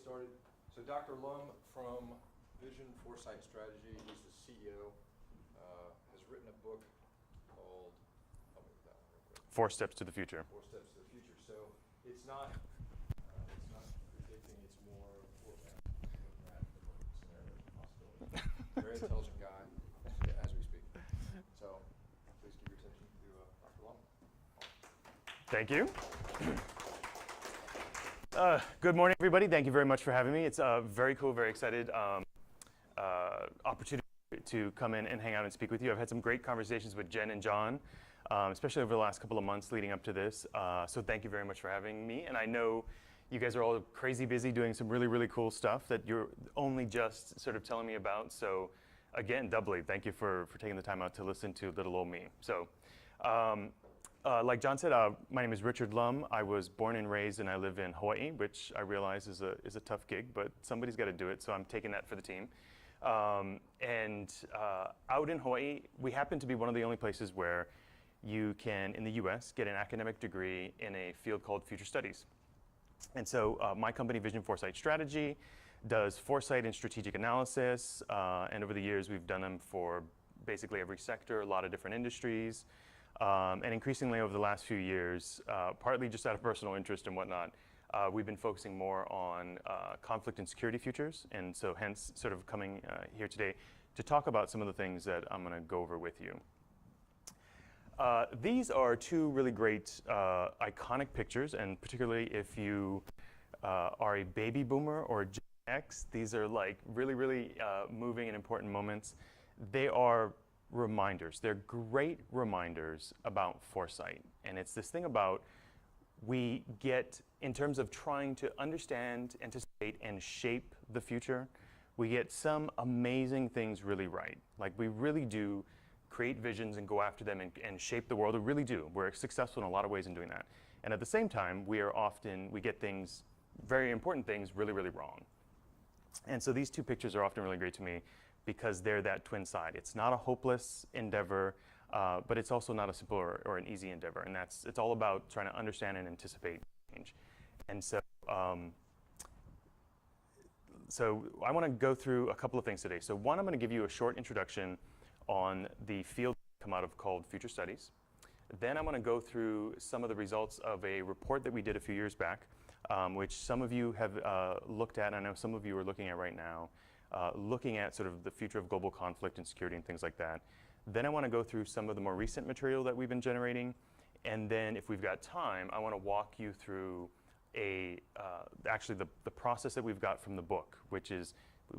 started. So Dr. Lum from Vision Foresight Strategy, he's the CEO, has written a book called, help me with that one real quick. 4 Steps to the Future. 4 Steps to the Future. So it's not predicting, it's more forecasting, looking at the scenarios and possibilities. Very intelligent guy as we speak. So please give your attention to Dr. Lum. Thank you. Good morning, everybody. Thank you very much for having me. It's very cool, very excited opportunity to come in and hang out and speak with you. I've had some great conversations with Jen and John, especially over the last couple of months leading up to this. So thank you very much for having me. And I know you guys are all crazy busy doing some really, really cool stuff that you're only just sort of telling me about. So again, doubly, thank you for taking the time out to listen to little old me. So. Like John said, my name is Richard Lum. I was born and raised, and I live in Hawaii, which I realize is a tough gig, but somebody's got to do it, so I'm taking that for the team. Out in Hawaii, we happen to be one of the only places where you can, in the US, get an academic degree in a field called future studies. And so my company, Vision Foresight Strategy, does foresight and strategic analysis, and over the years, we've done them for basically every sector, a lot of different industries. And increasingly over the last few years, partly just out of personal interest and whatnot, we've been focusing more on conflict and security futures, and so hence sort of coming here today to talk about some of the things that I'm going to go over with you. These are 2 really great iconic pictures, and particularly if you are a baby boomer or Gen X, these are like really, really moving and important moments. They are reminders. They're great reminders about foresight. And it's this thing about we get, in terms of trying to understand, anticipate, and shape the future, we get some amazing things really right. Like we really do create visions and go after them and shape the world. We really do. We're successful in a lot of ways in doing that. And at the same time, we get things, very important things, really, really wrong. And so these 2 pictures are often really great to me, because they're that twin side. It's not a hopeless endeavor, but it's also not a simple or an easy endeavor. And it's all about trying to understand and anticipate change. And so, I want to go through a couple of things today. So one, I'm going to give you a short introduction on the field come out of called Future Studies. Then I'm going to go through some of the results of a report that we did a few years back, which some of you have looked at. I know some of you are looking at right now. Looking at sort of the future of global conflict and security and things like that. Then I want to go through some of the more recent material that we've been generating. And then if we've got time, I want to walk you through actually the process that we've got from the book, which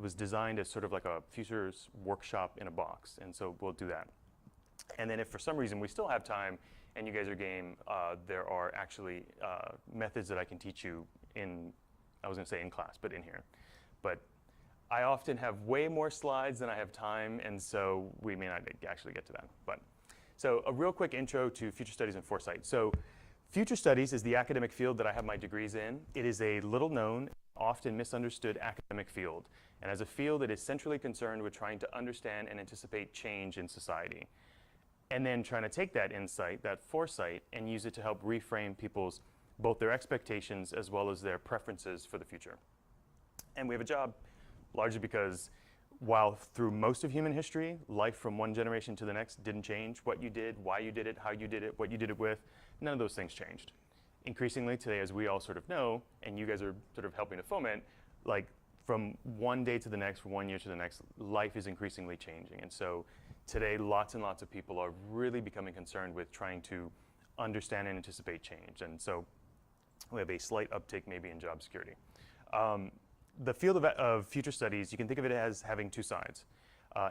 was designed as sort of like a futures workshop in a box. And so we'll do that. And then if for some reason we still have time and you guys are game, there are actually methods that I can teach you I was going to say in class, but in here. But I often have way more slides than I have time, and so we may not actually get to that. So a real quick intro to future studies and foresight. So future studies is the academic field that I have my degrees in. It is a little known, often misunderstood academic field. And as a field, it is centrally concerned with trying to understand and anticipate change in society. And then trying to take that insight, that foresight, and use it to help reframe people's, both their expectations as well as their preferences for the future. And we have a job largely because while through most of human history, life from one generation to the next didn't change. What you did, why you did it, how you did it, what you did it with, none of those things changed. Increasingly today, as we all sort of know, and you guys are sort of helping to foment, like from one day to the next, from 1 year to the next, life is increasingly changing. And so today, lots and lots of people are really becoming concerned with trying to understand and anticipate change. And so we have a slight uptick maybe in job security. The field of future studies, you can think of it as having 2 sides.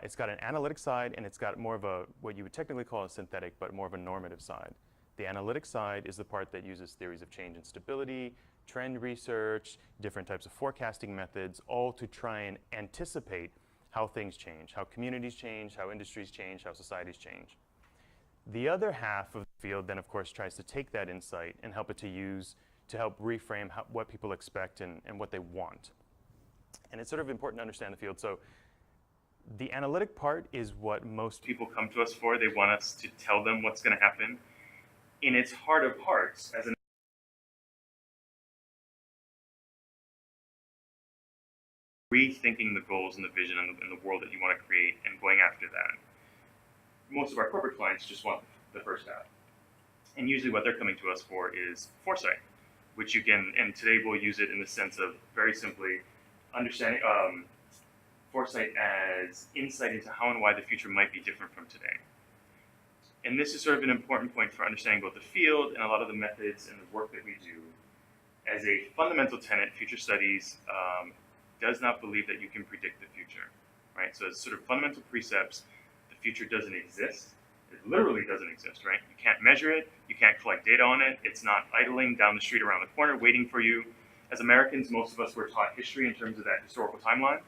It's got an analytic side, and it's got more of what you would technically call a synthetic, but more of a normative side. The analytic side is the part that uses theories of change and stability, trend research, different types of forecasting methods, all to try and anticipate how things change, how communities change, how industries change, how societies change. The other half of the field then, of course, tries to take that insight and help it to help reframe what people expect and what they want. And it's sort of important to understand the field. So the analytic part is what most people come to us for. They want us to tell them what's going to happen. In its heart of hearts, as an rethinking the goals and the vision and the world that you want to create and going after that. Most of our corporate clients just want the first step. And usually what they're coming to us for is Foresight, which you can, and today we'll use it in the sense of very simply understanding Foresight as insight into how and why the future might be different from today. And this is sort of an important point for understanding both the field and a lot of the methods and the work that we do. As a fundamental tenet, future studies does not believe that you can predict the future, right? So as sort of fundamental precepts, the future doesn't exist. It literally doesn't exist, right? You can't measure it. You can't collect data on it. It's not idling down the street around the corner waiting for you. As Americans, most of us were taught history in terms of that historical timeline,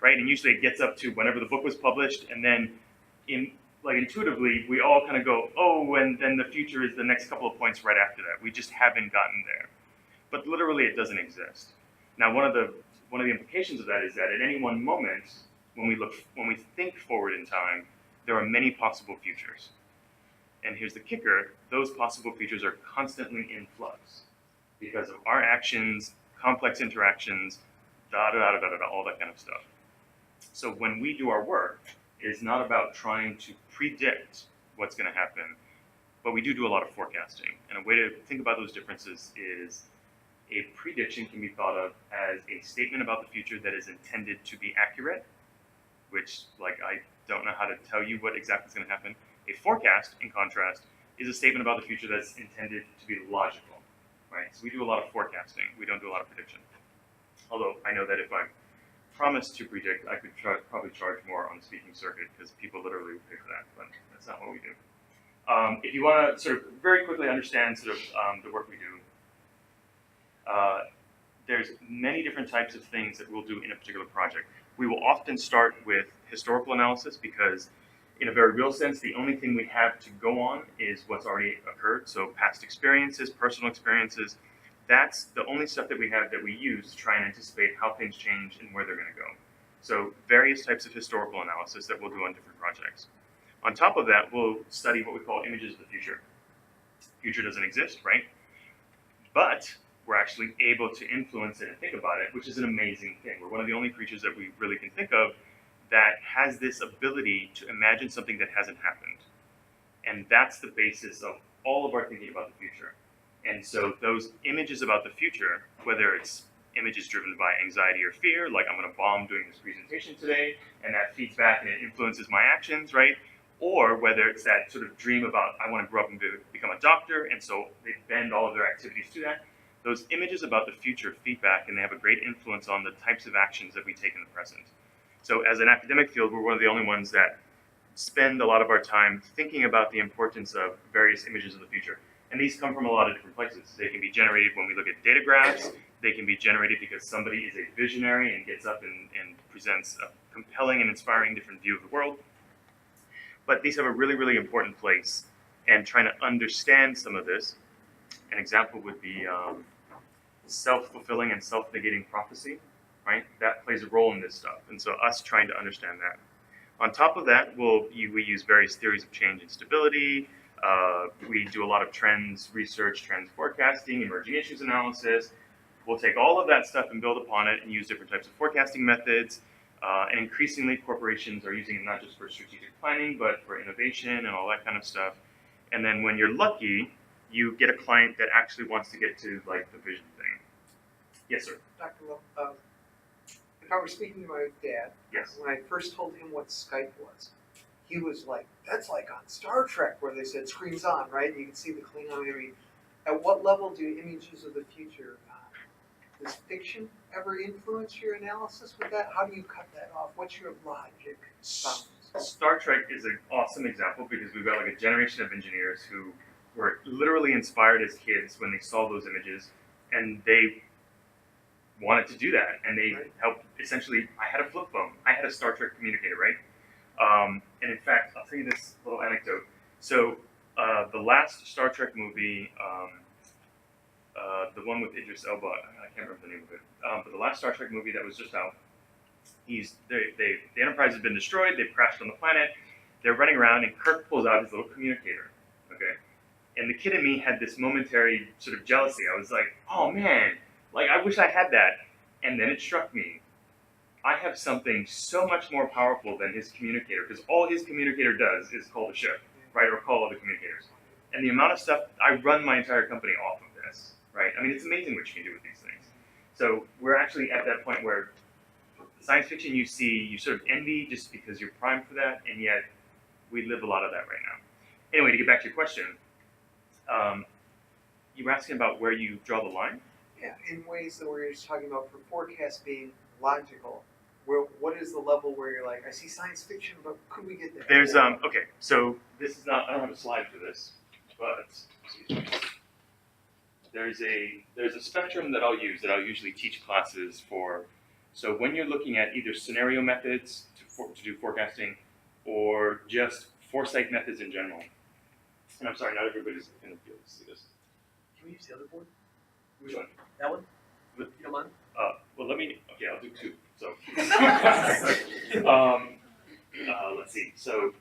right? And usually it gets up to whenever the book was published, and then intuitively, we all kind of go, oh, and then the future is the next couple of points right after that. We just haven't gotten there. But literally, it doesn't exist. Now, one of the implications of that is that at any one moment, when we think forward in time, there are many possible futures. And here's the kicker, those possible futures are constantly in flux because of our actions, complex interactions, all that kind of stuff. So when we do our work, it's not about trying to predict what's going to happen, but we do a lot of forecasting. And a way to think about those differences is a prediction can be thought of as a statement about the future that is intended to be accurate, which, I don't know how to tell you what exactly is going to happen. A forecast, in contrast, is a statement about the future that's intended to be logical, right? So we do a lot of forecasting. We don't do a lot of prediction. Although I know that if I promised to predict, I could probably charge more on the speaking circuit because people literally would pay for that, but that's not what we do. If you want to sort of very quickly understand sort of the work we do, there's many different types of things that we'll do in a particular project. We will often start with historical analysis because in a very real sense, the only thing we have to go on is what's already occurred. So past experiences, personal experiences, that's the only stuff that we have that we use to try and anticipate how things change and where they're going to go. So various types of historical analysis that we'll do on different projects. On top of that, we'll study what we call images of the future. Future doesn't exist, right? But we're actually able to influence it and think about it, which is an amazing thing. We're one of the only creatures that we really can think of that has this ability to imagine something that hasn't happened. And that's the basis of all of our thinking about the future. And so those images about the future, whether it's images driven by anxiety or fear, like I'm going to bomb doing this presentation today, and that feeds back and it influences my actions, right? Or whether it's that sort of dream about I want to grow up and become a doctor, and so they bend all of their activities to that. Those images about the future feed back, and they have a great influence on the types of actions that we take in the present. So as an academic field, we're one of the only ones that spend a lot of our time thinking about the importance of various images of the future. And these come from a lot of different places. They can be generated when we look at data graphs. They can be generated because somebody is a visionary and gets up and presents a compelling and inspiring different view of the world. But these have a really, really important place. And trying to understand some of this, an example would be self-fulfilling and self-negating prophecy, right? That plays a role in this stuff. And so us trying to understand that. On top of that, we use various theories of change and stability. We do a lot of trends research, trends forecasting, emerging issues analysis. We'll take all of that stuff and build upon it and use different types of forecasting methods. And increasingly, corporations are using it not just for strategic planning, but for innovation and all that kind of stuff. And then when you're lucky, you get a client that actually wants to get to like the vision thing. Yes, sir. Dr. Will, if I were speaking to my dad, Yes. when I first told him what Skype was, he was like, that's like on Star Trek where they said screens on, right? And you can see the Klingon imagery. At what level do images of the future, does fiction ever influence your analysis with that? How do you cut that off? What's your logic? Star Trek is an awesome example because we've got like a generation of engineers who were literally inspired as kids when they saw those images, and they wanted to do that, and they helped. Essentially, I had a flip phone. I had a Star Trek communicator, right? And in fact, I'll tell you this little anecdote. So the last Star Trek movie, the one with Idris Elba, I can't remember the name of it, but the last Star Trek movie that was just out, the Enterprise has been destroyed, they've crashed on the planet, they're running around, and Kirk pulls out his little communicator, okay? And the kid in me had this momentary sort of jealousy. I was like, oh man, like I wish I had that. And then it struck me, I have something so much more powerful than his communicator, because all his communicator does is call the ship, right, or call other communicators. And the amount of stuff, I run my entire company off of this, right? I mean, it's amazing what you can do with these things. So we're actually at that point where the science fiction you see, you sort of envy just because you're primed for that, and yet we live a lot of that right now. Anyway, to get back to your question, you were asking about where you draw the line? Yeah, in ways that we're just talking about for forecast being logical. Where, what is the level where you're like, I see science fiction, but could we get there? There's okay, so this is not, I don't have a slide for this, but excuse me. There's a spectrum that I'll use that I'll usually teach classes for. So when you're looking at either scenario methods to do forecasting, or just foresight methods in general. And I'm sorry, not everybody's going to be able to see this. Can we use the other board? Which one? That one? If you don't mind? Well, let me. Okay, I'll do two. So, let's see. So,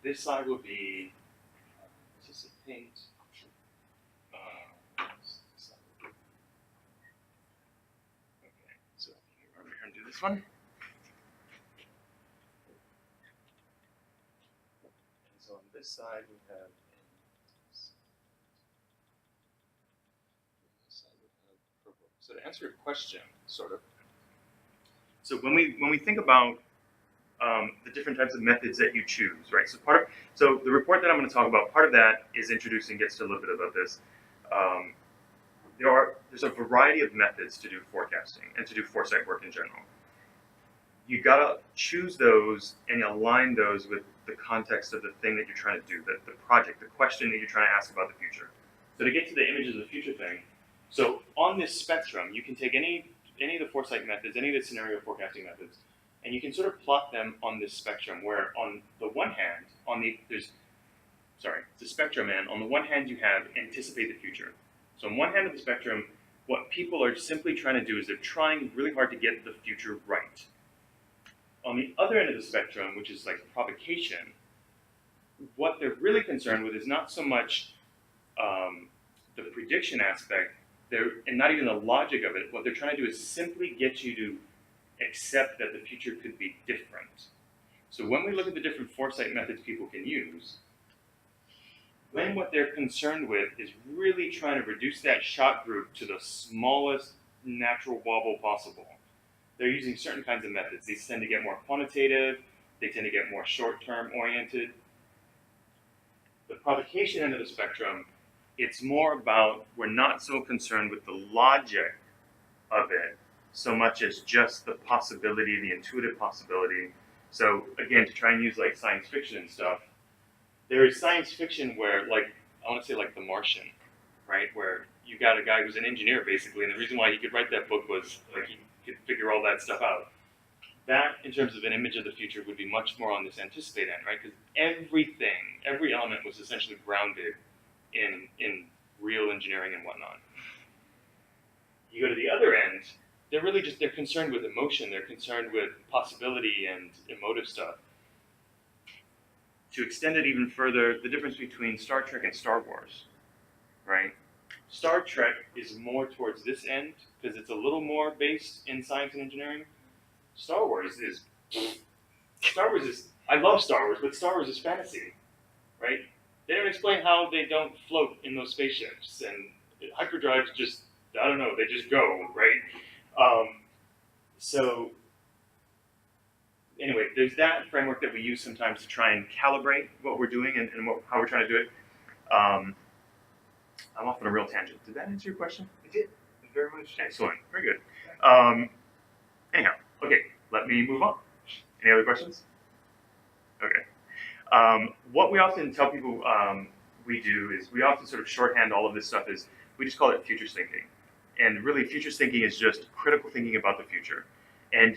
this side will be. Is this a paint? Okay, so we're going to do this one. And so on this side we have. So to answer your question, sort of. So when we think about the different types of methods that you choose, right? So the report that I'm going to talk about, part of that is introducing, gets to a little bit about this. There's a variety of methods to do forecasting and to do foresight work in general. You gotta choose those and align those with the context of the thing that you're trying to do, the project, the question that you're trying to ask about the future. So to get to the images of the future thing. So on this spectrum, you can take any of the foresight methods, any of the scenario forecasting methods, and you can sort of plot them on this spectrum where on the one hand, it's a spectrum, and on the one hand you have anticipate the future. So on one hand of the spectrum, what people are simply trying to do is they're trying really hard to get the future right. On the other end of the spectrum, which is like provocation, what they're really concerned with is not so much the prediction aspect, and not even the logic of it. What they're trying to do is simply get you to accept that the future could be different. So when we look at the different foresight methods people can use, when what they're concerned with is really trying to reduce that shot group to the smallest natural wobble possible, they're using certain kinds of methods. These tend to get more quantitative, they tend to get more short-term oriented. The provocation end of the spectrum, it's more about, we're not so concerned with the logic of it so much as just the possibility, the intuitive possibility. So again, to try and use like science fiction and stuff, there is science fiction where, like, I want to say like The Martian, right? Where you got a guy who's an engineer basically, and the reason why he could write that book was like he could figure all that stuff out. That, in terms of an image of the future, would be much more on this anticipate end, right? Because every element was essentially grounded in real engineering and whatnot. You go to the other end, they're concerned with emotion, they're concerned with possibility and emotive stuff. To extend it even further, the difference between Star Trek and Star Wars, right? Star Trek is more towards this end because it's a little more based in science and engineering. Star Wars is, I love Star Wars, but Star Wars is fantasy, right? They don't explain how they don't float in those spaceships, and hyperdrives just, I don't know, they just go, right? So anyway, there's that framework that we use sometimes to try and calibrate what we're doing and how we're trying to do it. I'm off on a real tangent. Did that answer your question? It did. Very much. Excellent. Very good. Anyhow, okay, let me move on. Any other questions? Okay. What we often tell people we do is we often sort of shorthand all of this stuff is we just call it futures thinking. And really, futures thinking is just critical thinking about the future. And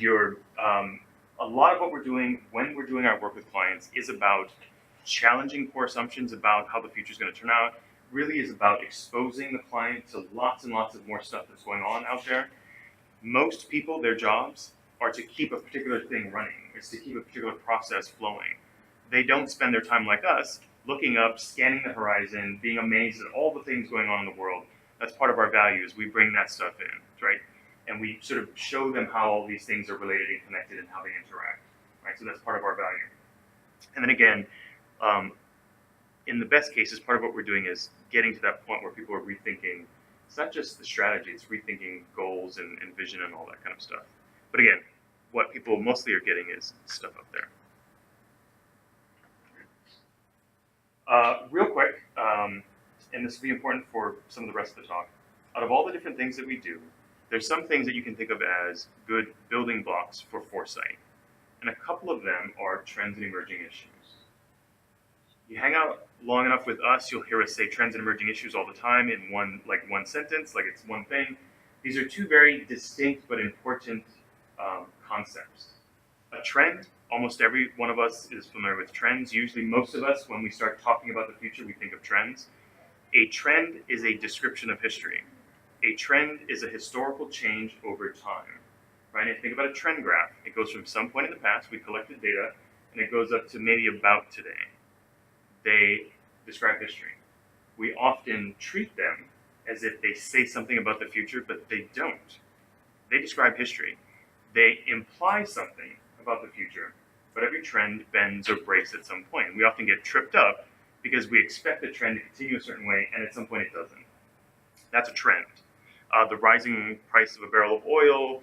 a lot of what we're doing when we're doing our work with clients is about challenging core assumptions about how the future is going to turn out. Really is about exposing the client to lots and lots of more stuff that's going on out there. Most people, their jobs are to keep a particular thing running. It's to keep a particular process flowing. They don't spend their time like us, looking up, scanning the horizon, being amazed at all the things going on in the world. That's part of our values. We bring that stuff in, right? and we sort of show them how all these things are related and connected and how they interact, right? So that's part of our value. And then again, in the best cases, part of what we're doing is getting to that point where people are rethinking. It's not just the strategy; it's rethinking goals and vision and all that kind of stuff. But again, what people mostly are getting is stuff up there. Real quick, and this will be important for some of the rest of the talk. Out of all the different things that we do, there's some things that you can think of as good building blocks for foresight. And a couple of them are trends and emerging issues. You hang out long enough with us, you'll hear us say trends and emerging issues all the time in one sentence, like it's one thing. These are two very distinct but important concepts. A trend, almost every one of us is familiar with trends. Usually most of us, when we start talking about the future, we think of trends. A trend is a description of history. A trend is a historical change over time, right? And think about a trend graph. It goes from some point in the past, we collected data, and it goes up to maybe about today. They describe history. We often treat them as if they say something about the future, but they don't. They describe history. They imply something about the future, but every trend bends or breaks at some point. We often get tripped up because we expect the trend to continue a certain way, and at some point it doesn't. That's a trend. The rising price of a barrel of oil,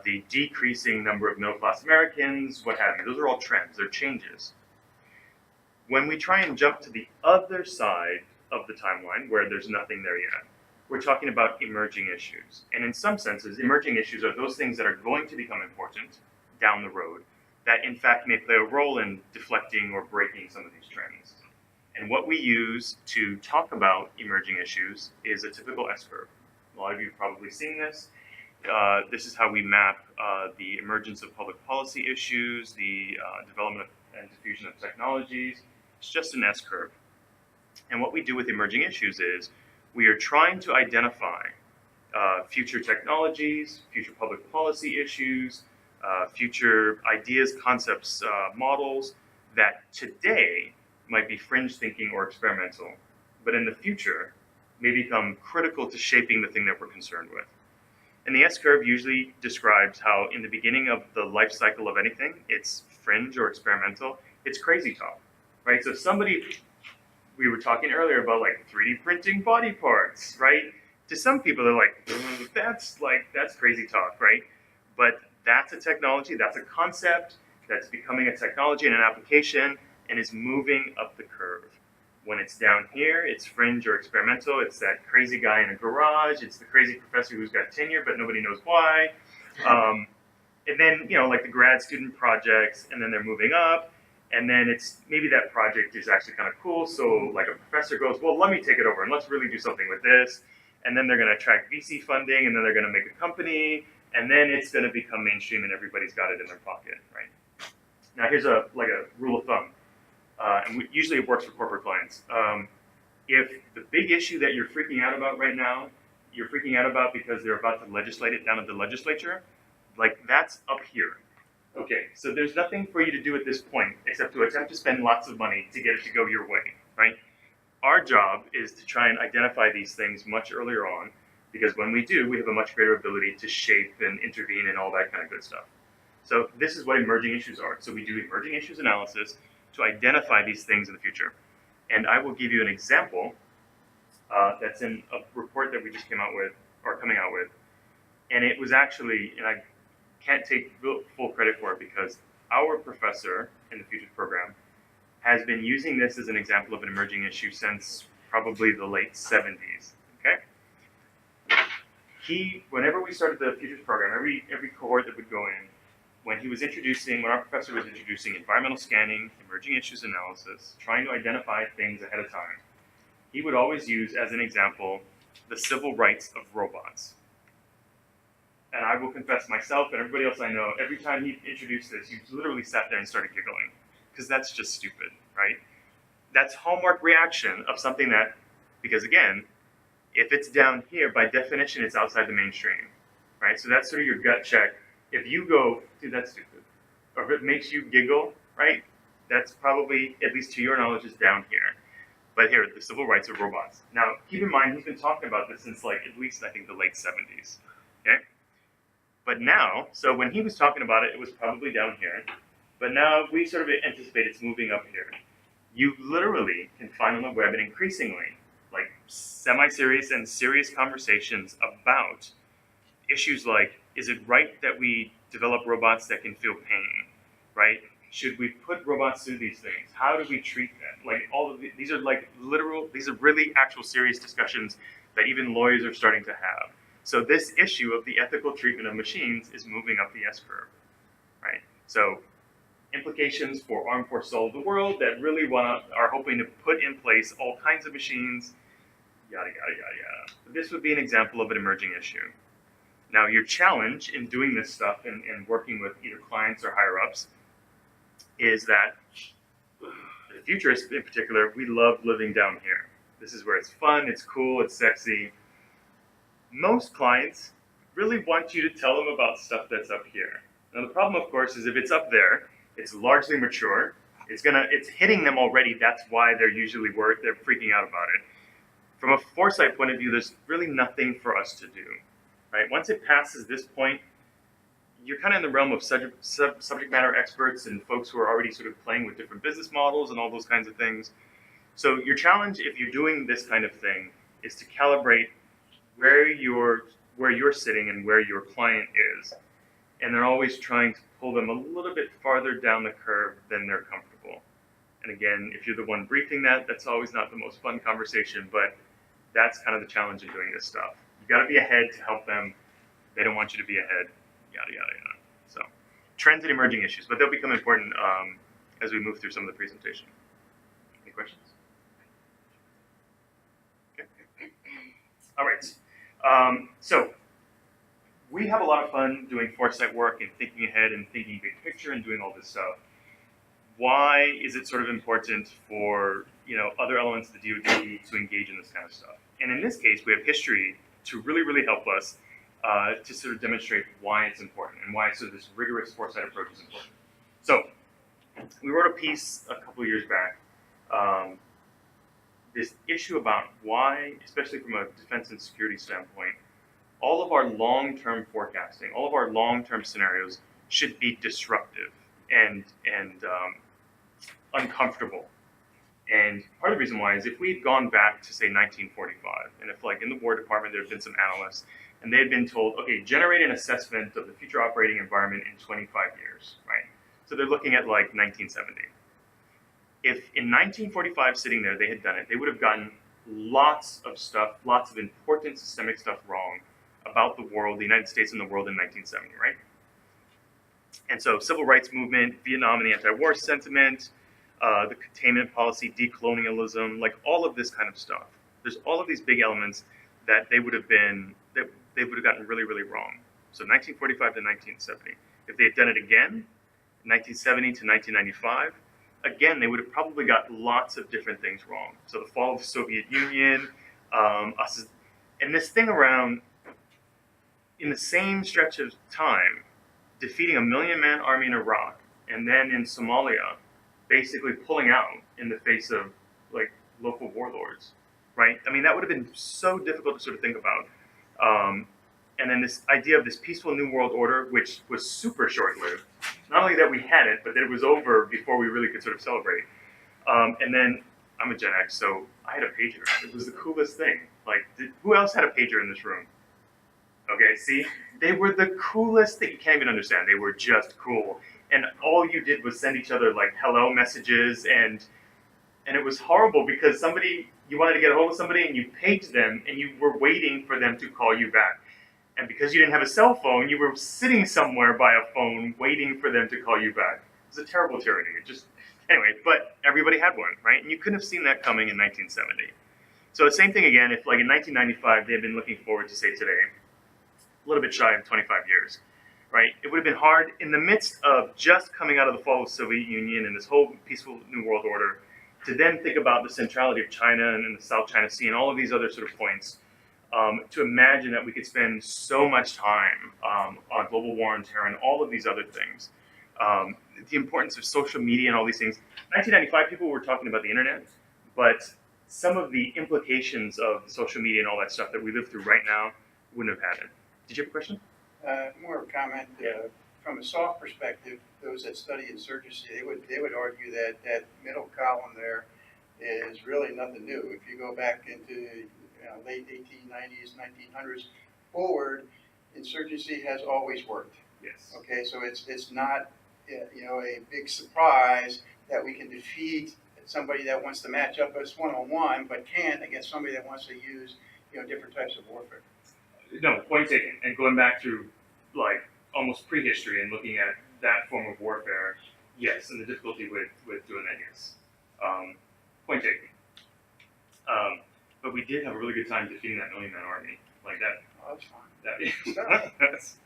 the decreasing number of middle-class Americans, what have you. Those are all trends. They're changes. When we try and jump to the other side of the timeline, where there's nothing there yet, we're talking about emerging issues. And in some senses, emerging issues are those things that are going to become important down the road that in fact may play a role in deflecting or breaking some of these trends. And what we use to talk about emerging issues is a typical S-curve. A lot of you have probably seen this. This is how we map the emergence of public policy issues, the development and diffusion of technologies. It's just an S-curve. And what we do with emerging issues is we are trying to identify future technologies, future public policy issues, future ideas, concepts, models that today might be fringe thinking or experimental, but in the future may become critical to shaping the thing that we're concerned with. And the S-curve usually describes how in the beginning of the life cycle of anything, it's fringe or experimental, it's crazy talk, right? So we were talking earlier about like 3D printing body parts, right? To some people, they're like, that's crazy talk, right? But that's a technology, that's a concept, that's becoming a technology and an application and is moving up the curve. When it's down here, it's fringe or experimental. It's that crazy guy in a garage. It's the crazy professor who's got tenure, but nobody knows why. And then, like the grad student projects, and then they're moving up. And then it's maybe that project is actually kind of cool. So like a professor goes, well, let me take it over and let's really do something with this. And then they're going to attract VC funding, and then they're going to make a company, and then it's going to become mainstream, and everybody's got it in their pocket, right? Now here's a rule of thumb. And usually it works for corporate clients. If the big issue that you're freaking out about right now, you're freaking out about because they're about to legislate it down at the legislature, like that's up here. Okay, so there's nothing for you to do at this point except to attempt to spend lots of money to get it to go your way, right? Our job is to try and identify these things much earlier on, because when we do, we have a much greater ability to shape and intervene and all that kind of good stuff. So this is what emerging issues are. So we do emerging issues analysis to identify these things in the future. And I will give you an example that's in a report that we just came out with, or coming out with. And it was actually, and I can't take full credit for it because our professor in the Futures program has been using this as an example of an emerging issue since probably the late 70s, okay? Whenever we started the Futures program, every cohort that would go in, when our professor was introducing environmental scanning, emerging issues analysis, trying to identify things ahead of time, he would always use as an example the civil rights of robots. And I will confess myself and everybody else I know, every time he introduced this, he literally sat there and started giggling, because that's just stupid, right? That's hallmark reaction of something that, because again, if it's down here, by definition, it's outside the mainstream, right? So that's sort of your gut check. If you go, dude, that's stupid, or if it makes you giggle, right, that's probably, at least to your knowledge, is down here. But here, the civil rights of robots. Now, keep in mind, he's been talking about this since at least, I think, the late 70s, okay? But now, so when he was talking about it, it was probably down here. But now we sort of anticipate it's moving up here. You literally can find on the web, and increasingly, like semi-serious and serious conversations about issues like, is it right that we develop robots that can feel pain, right? Should we put robots through these things? How do we treat them? Like all of these are like literal, these are really actual serious discussions that even lawyers are starting to have. So this issue of the ethical treatment of machines is moving up the S-curve, right? So implications for armed forces all over the world that really are hoping to put in place all kinds of machines, yada, yada, yada, yada. This would be an example of an emerging issue. Now, your challenge in doing this stuff and working with either clients or higher-ups is that the futurists in particular, we love living down here. This is where it's fun, it's cool, it's sexy. Most clients really want you to tell them about stuff that's up here. Now, the problem, of course, is if it's up there, it's largely mature. It's hitting them already. That's why they're usually they're freaking out about it. From a Foresight point of view, there's really nothing for us to do, right? Once it passes this point, you're kind of in the realm of subject matter experts and folks who are already sort of playing with different business models and all those kinds of things. So your challenge, if you're doing this kind of thing, is to calibrate where you're sitting and where your client is. And they're always trying to pull them a little bit farther down the curve than they're comfortable. And again, if you're the one briefing that, that's always not the most fun conversation, but that's kind of the challenge in doing this stuff. You got to be ahead to help them. They don't want you to be ahead, yada, yada, yada. So trends and emerging issues, but they'll become important as we move through some of the presentation. Any questions? Okay. All right. So we have a lot of fun doing Foresight work and thinking ahead and thinking big picture and doing all this stuff. Why is it sort of important for other elements of the DoD to engage in this kind of stuff? And in this case, we have history to really, really help us to sort of demonstrate why it's important and why sort of this rigorous Foresight approach is important. So we wrote a piece a couple of years back, this issue about why, especially from a defense and security standpoint, all of our long-term forecasting, all of our long-term scenarios should be disruptive and uncomfortable. And part of the reason why is if we had gone back to, say, 1945, and if, like, in the War Department there had been some analysts, and they had been told, okay, generate an assessment of the future operating environment in 25 years, right? So they're looking at, like, 1970. If in 1945, sitting there, they had done it, they would have gotten lots of stuff, lots of important systemic stuff wrong about the world, the United States and the world in 1970, right? And so civil rights movement, Vietnam and the anti-war sentiment, the containment policy, decolonialism, like all of this kind of stuff. There's all of these big elements that they would have gotten really, really wrong. So 1945 to 1970. If they had done it again, 1970 to 1995, again, they would have probably got lots of different things wrong. So the fall of the Soviet Union, and this thing around, in the same stretch of time, defeating a 1 million-man army in Iraq, and then in Somalia, basically pulling out in the face of, like, local warlords, right? I mean, that would have been so difficult to sort of think about. And then this idea of this peaceful New World Order, which was super short-lived. Not only that we had it, but that it was over before we really could sort of celebrate. And then, I'm a Gen X, so I had a pager. It was the coolest thing. Like, who else had a pager in this room? Okay, see? They were the coolest thing. You can't even understand. They were just cool. And all you did was send each other, like, hello messages, and it was horrible because you wanted to get a hold of somebody, and you paged them, and you were waiting for them to call you back. And because you didn't have a cell phone, you were sitting somewhere by a phone waiting for them to call you back. It was a terrible tyranny. Anyway, but everybody had one, right? And you couldn't have seen that coming in 1970. So the same thing again, if like in 1995, they had been looking forward to, say, today, a little bit shy of 25 years, right? It would have been hard in the midst of just coming out of the fall of the Soviet Union and this whole peaceful New World Order to then think about the centrality of China and the South China Sea and all of these other sort of points, to imagine that we could spend so much time on global war on terror and all of these other things. The importance of social media and all these things. 1995, people were talking about the internet, but some of the implications of social media and all that stuff that we live through right now wouldn't have had it. Did you have a question? More of a comment. From a soft perspective, those that study insurgency, they would argue that that middle column there is really nothing new. If you go back into late 1890s, 1900s forward, insurgency has always worked. Yes. Okay, so it's not a big surprise that we can defeat somebody that wants to match up us one-on-one, but can't against somebody that wants to use different types of warfare. No, point taken. And going back to like almost prehistory and looking at that form of warfare, yes, and the difficulty with doing that, yes. Point taken. But we did have a really good time defeating that million-man army. Like that. Oh, that's fine. That's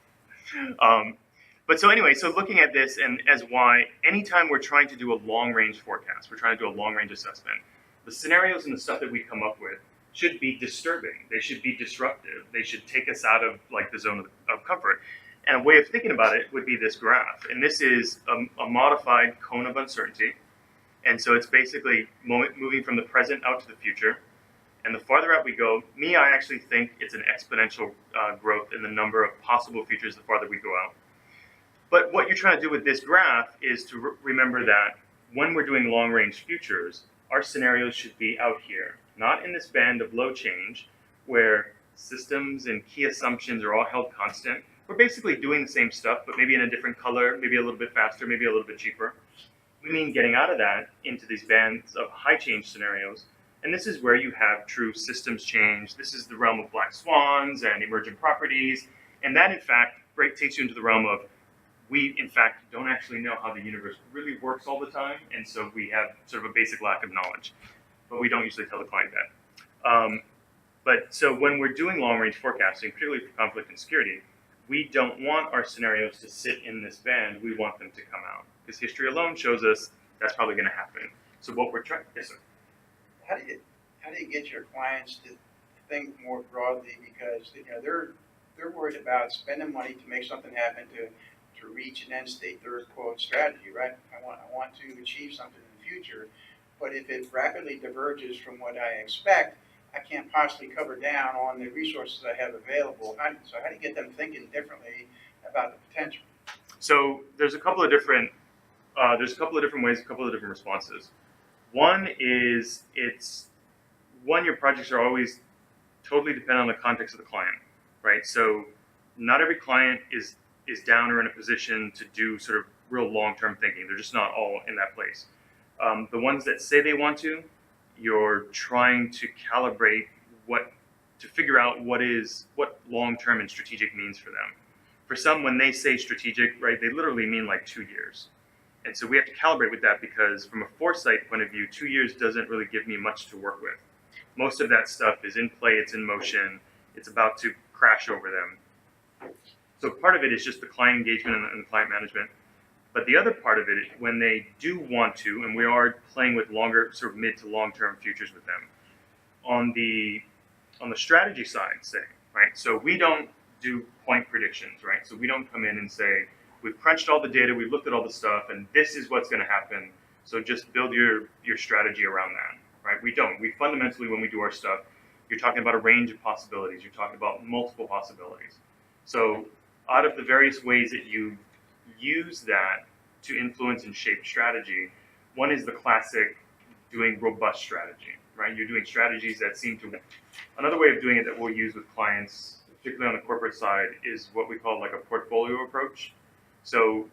but so anyway, so looking at this and as why anytime we're trying to do a long-range forecast, we're trying to do a long-range assessment, the scenarios and the stuff that we come up with should be disturbing. They should be disruptive. They should take us out of like the zone of comfort. And a way of thinking about it would be this graph. And this is a modified cone of uncertainty. And so it's basically moving from the present out to the future. And the farther out we go, I actually think it's an exponential growth in the number of possible futures the farther we go out. But what you're trying to do with this graph is to remember that when we're doing long-range futures, our scenarios should be out here, not in this band of low change where systems and key assumptions are all held constant. We're basically doing the same stuff, but maybe in a different color, maybe a little bit faster, maybe a little bit cheaper. We mean getting out of that into these bands of high change scenarios. And this is where you have true systems change. This is the realm of black swans and emergent properties. And that, in fact, takes you into the realm of we, in fact, don't actually know how the universe really works all the time. And so we have sort of a basic lack of knowledge. But we don't usually tell the client that. But so when we're doing long-range forecasting, particularly for conflict and security, we don't want our scenarios to sit in this band. We want them to come out. Because history alone shows us that's probably going to happen. So what we're trying, yes, sir. How do you get your clients to think more broadly? Because they're worried about spending money to make something happen to reach an end state, their quote strategy, right? I want to achieve something in the future, but if it rapidly diverges from what I expect, I can't possibly cover down on the resources I have available. So how do you get them thinking differently about the potential? So there's a couple of different ways, a couple of different responses. One is your projects are always totally dependent on the context of the client, right? So not every client is down or in a position to do sort of real long-term thinking. They're just not all in that place. The ones that say they want to, you're trying to calibrate to figure out what long-term and strategic means for them. For some, when they say strategic, right, they literally mean like 2 years. And so we have to calibrate with that because from a Foresight point of view, 2 years doesn't really give me much to work with. Most of that stuff is in play, it's in motion, it's about to crash over them. So part of it is just the client engagement and the client management. But the other part of it, when they do want to, and we are playing with longer, sort of mid to long-term futures with them, on the strategy side, say, right? So we don't do point predictions, right? So we don't come in and say, we've crunched all the data, we've looked at all the stuff, and this is what's going to happen. So just build your strategy around that, right? We don't. We fundamentally, when we do our stuff, you're talking about a range of possibilities. You're talking about multiple possibilities. So out of the various ways that you use that to influence and shape strategy, one is the classic doing robust strategy, right? You're doing strategies that seem to. Another way of doing it that we'll use with clients, particularly on the corporate side, is what we call like a portfolio approach. So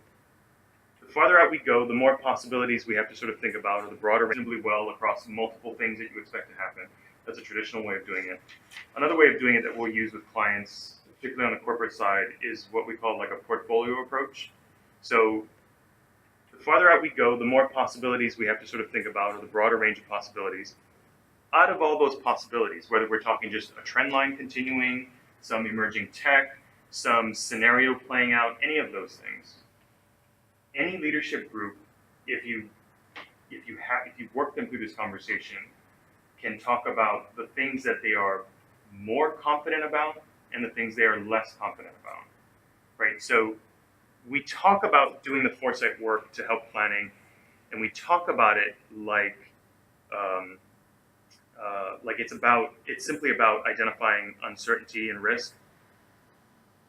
the farther out we go, the more possibilities we have to sort of think about, or the broader reasonably well across multiple things that you expect to happen. That's a traditional way of doing it. Another way of doing it that we'll use with clients, particularly on the corporate side, is what we call like a portfolio approach. So the farther out we go, the more possibilities we have to sort of think about, or the broader range of possibilities. Out of all those possibilities, whether we're talking just a trend line continuing, some emerging tech, some scenario playing out, any of those things, any leadership group, if you work them through this conversation, can talk about the things that they are more confident about and the things they are less confident about, right? So we talk about doing the Foresight work to help planning, and we talk about it like it's simply about identifying uncertainty and risk.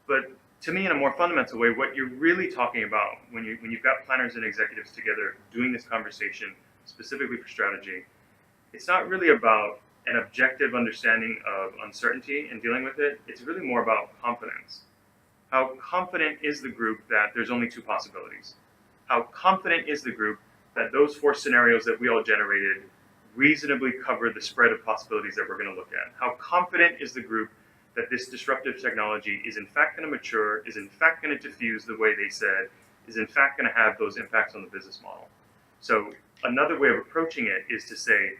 But to me, in a more fundamental way, what you're really talking about when you've got planners and executives together doing this conversation specifically for strategy, it's not really about an objective understanding of uncertainty and dealing with it. It's really more about confidence. How confident is the group that there's only two possibilities? How confident is the group that those four scenarios that we all generated reasonably cover the spread of possibilities that we're going to look at? How confident is the group that this disruptive technology is in fact going to mature, is in fact going to diffuse the way they said, is in fact going to have those impacts on the business model? So another way of approaching it is to say,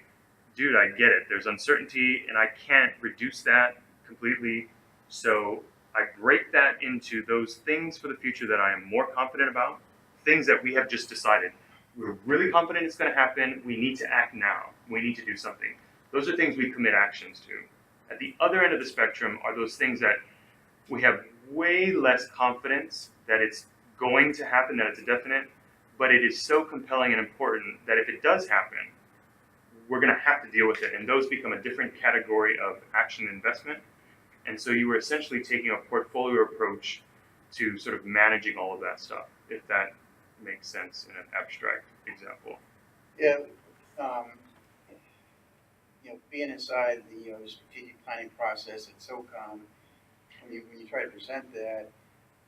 dude, I get it. There's uncertainty and I can't reduce that completely. So I break that into those things for the future that I am more confident about, things that we have just decided. We're really confident it's going to happen. We need to act now. We need to do something. Those are things we commit actions to. At the other end of the spectrum are those things that we have way less confidence that it's going to happen, that it's a definite, but it is so compelling and important that if it does happen, we're going to have to deal with it. And those become a different category of action and investment. And so you were essentially taking a portfolio approach to sort of managing all of that stuff, if that makes sense in an abstract example. Yeah, being inside the strategic planning process at SOCOM, when you try to present that,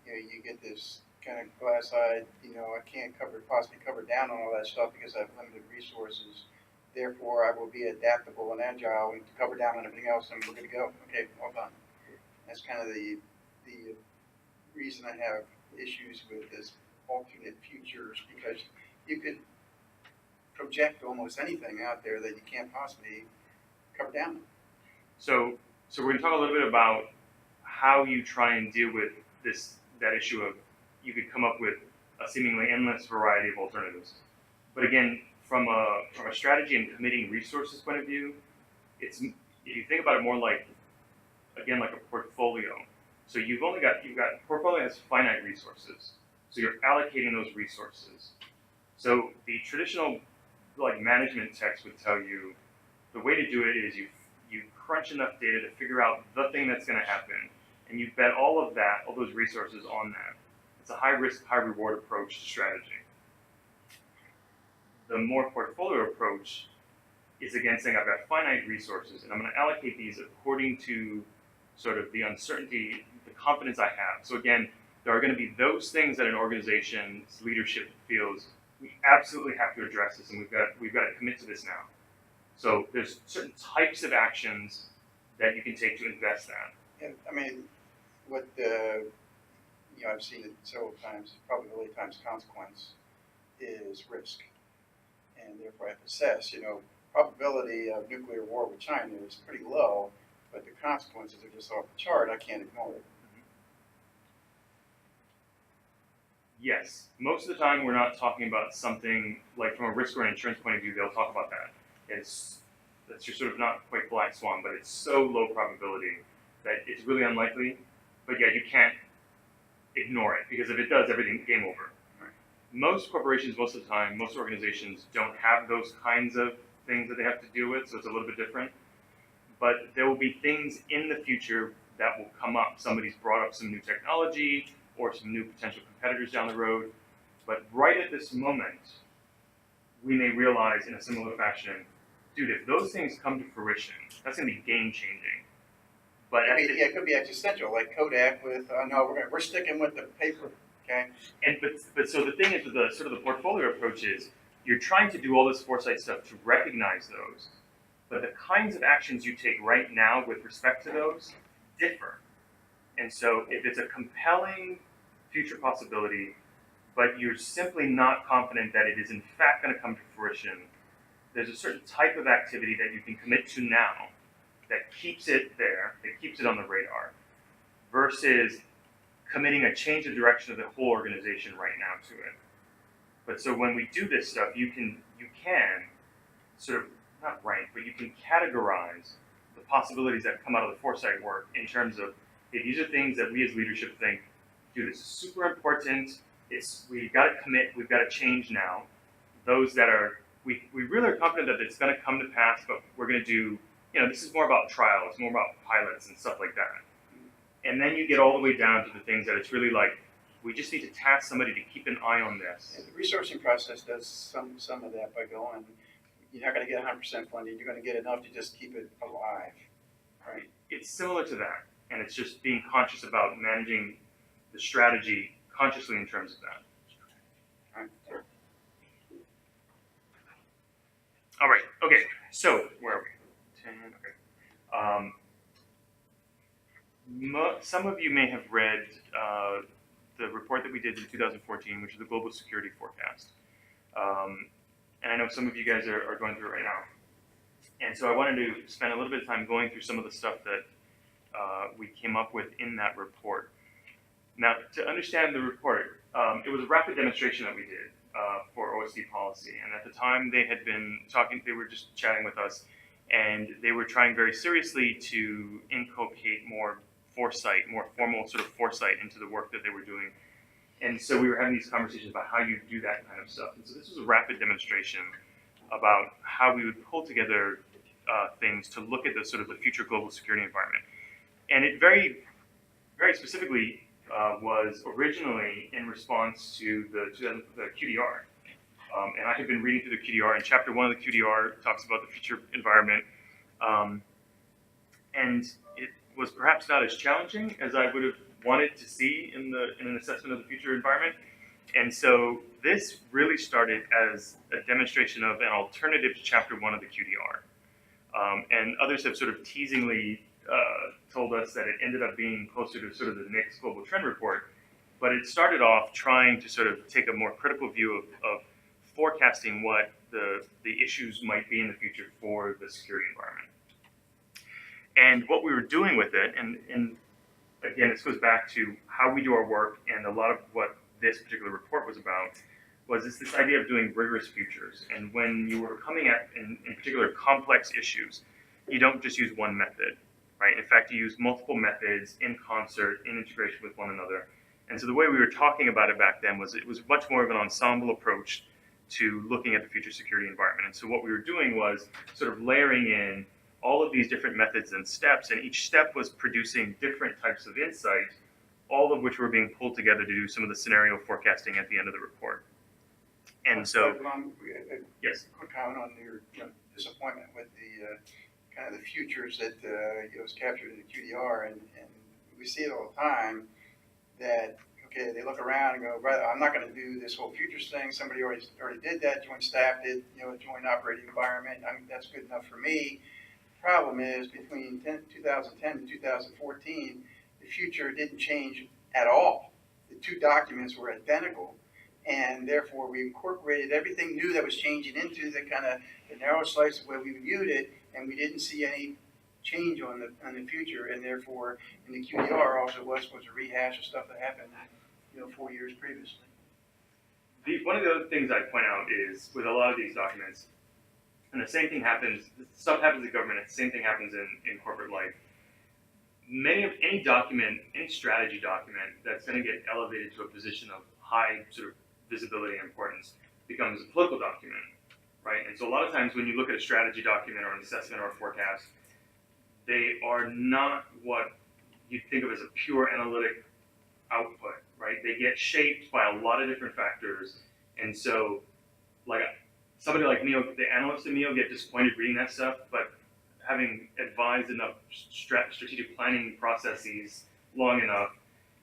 you get this kind of glass-eyed, I can't possibly cover down on all that stuff because I have limited resources. Therefore, I will be adaptable and agile and cover down on everything else, and we're good to go. Okay, all done. That's kind of the reason I have issues with this alternate futures, because you could project almost anything out there that you can't possibly cover down. So we're going to talk a little bit about how you try and deal with that issue of you could come up with a seemingly endless variety of alternatives. But again, from a strategy and committing resources point of view, if you think about it more like a portfolio. So you've got portfolio has finite resources. So you're allocating those resources. So the traditional management text would tell you the way to do it is you crunch enough data to figure out the thing that's going to happen, and you bet all those resources on that. It's a high risk, high reward approach to strategy. The more portfolio approach is again saying I've got finite resources and I'm going to allocate these according to sort of the uncertainty, the confidence I have. So again, there are going to be those things that an organization's leadership feels we absolutely have to address this, and we've got to commit to this now. So there's certain types of actions that you can take to invest that. And I mean, what I've seen it several times, probability times consequence is risk, and therefore I have to assess. Probability of nuclear war with China is pretty low, but the consequences are just off the chart. I can't ignore it. Yes, most of the time we're not talking about something like from a risk or an insurance point of view. They'll talk about that. That's your sort of not quite black swan, but it's so low probability that it's really unlikely. But yeah, you can't ignore it, because if it does, everything game over. Right. Most corporations, most of the time, most organizations don't have those kinds of things that they have to deal with, so it's a little bit different. But there will be things in the future that will come up. Somebody's brought up some new technology or some new potential competitors down the road. But right at this moment, we may realize in a similar fashion, dude, if those things come to fruition, that's going to be game-changing. But it could be existential, like Kodak with, no, we're sticking with the paper, okay? But so the thing is with the sort of the portfolio approach is, you're trying to do all this foresight stuff to recognize those, but the kinds of actions you take right now with respect to those differ. And so if it's a compelling future possibility, but you're simply not confident that it is in fact going to come to fruition, there's a certain type of activity that you can commit to now that keeps it there, that keeps it on the radar, versus committing a change of direction of the whole organization right now to it. But so when we do this stuff, you can sort of, not rank, but you can categorize the possibilities that come out of the foresight work in terms of, hey, these are things that we as leadership think, dude, this is super important, we've got to commit, we've got to change now. Those that are, we really are confident that it's going to come to pass, but we're going to do, this is more about trial, it's more about pilots and stuff like that. And then you get all the way down to the things that it's really like, we just need to task somebody to keep an eye on this. And the resourcing process does some of that by going, you're not gonna get 100% funding, you're gonna get enough to just keep it alive, right? It's similar to that, and it's just being conscious about managing the strategy consciously in terms of that. Right. All right, okay, so where are we? 10, okay. Some of you may have read the report that we did in 2014, which is the Global Security Forecast. And I know some of you guys are going through it right now. And so I wanted to spend a little bit of time going through some of the stuff that we came up with in that report. Now, to understand the report, it was a rapid demonstration that we did for OSD policy. And at the time, they had been talking, they were just chatting with us, and they were trying very seriously to inculcate more foresight, more formal sort of foresight into the work that they were doing. And so we were having these conversations about how you do that kind of stuff. And so this was a rapid demonstration about how we would pull together things to look at the sort of the future global security environment. And it very specifically was originally in response to the QDR. And I had been reading through the QDR, and chapter 1 of the QDR talks about the future environment. And it was perhaps not as challenging as I would have wanted to see in an assessment of the future environment. And so this really started as a demonstration of an alternative to chapter 1 of the QDR. And others have sort of teasingly told us that it ended up being closer to sort of the next global trend report. But it started off trying to sort of take a more critical view of forecasting what the issues might be in the future for the security environment. And what we were doing with it, and again, this goes back to how we do our work, and a lot of what this particular report was about, was this idea of doing rigorous futures. And when you were coming at, in particular, complex issues, you don't just use one method, right? In fact, you use multiple methods in concert, in integration with one another. And so the way we were talking about it back then was it was much more of an ensemble approach to looking at the future security environment. And so what we were doing was sort of layering in all of these different methods and steps, and each step was producing different types of insight, all of which were being pulled together to do some of the scenario forecasting at the end of the report. And so, yes. Quick comment on your disappointment with the kind of the futures that was captured in the QDR, and we see it all the time that, okay, they look around and go, right, I'm not going to do this whole futures thing. Somebody already did that. Joint staff did, joint operating environment. That's good enough for me. Problem is, between 2010 and 2014, the future didn't change at all. The two documents were identical, and therefore we incorporated everything new that was changing into the kind of the narrow slice of where we viewed it, and we didn't see any change on the future, and therefore in the QDR also was a rehash of stuff that happened 4 years previously. One of the other things I'd point out is with a lot of these documents, and the same thing happens, stuff happens in government, and the same thing happens in corporate life. Any document, any strategy document that's going to get elevated to a position of high sort of visibility and importance becomes a political document, right? And so a lot of times when you look at a strategy document or an assessment or a forecast, they are not what you'd think of as a pure analytic output, right? They get shaped by a lot of different factors. And so, like, somebody like me, the analyst in me will get disappointed reading that stuff, but having advised enough strategic planning processes long enough,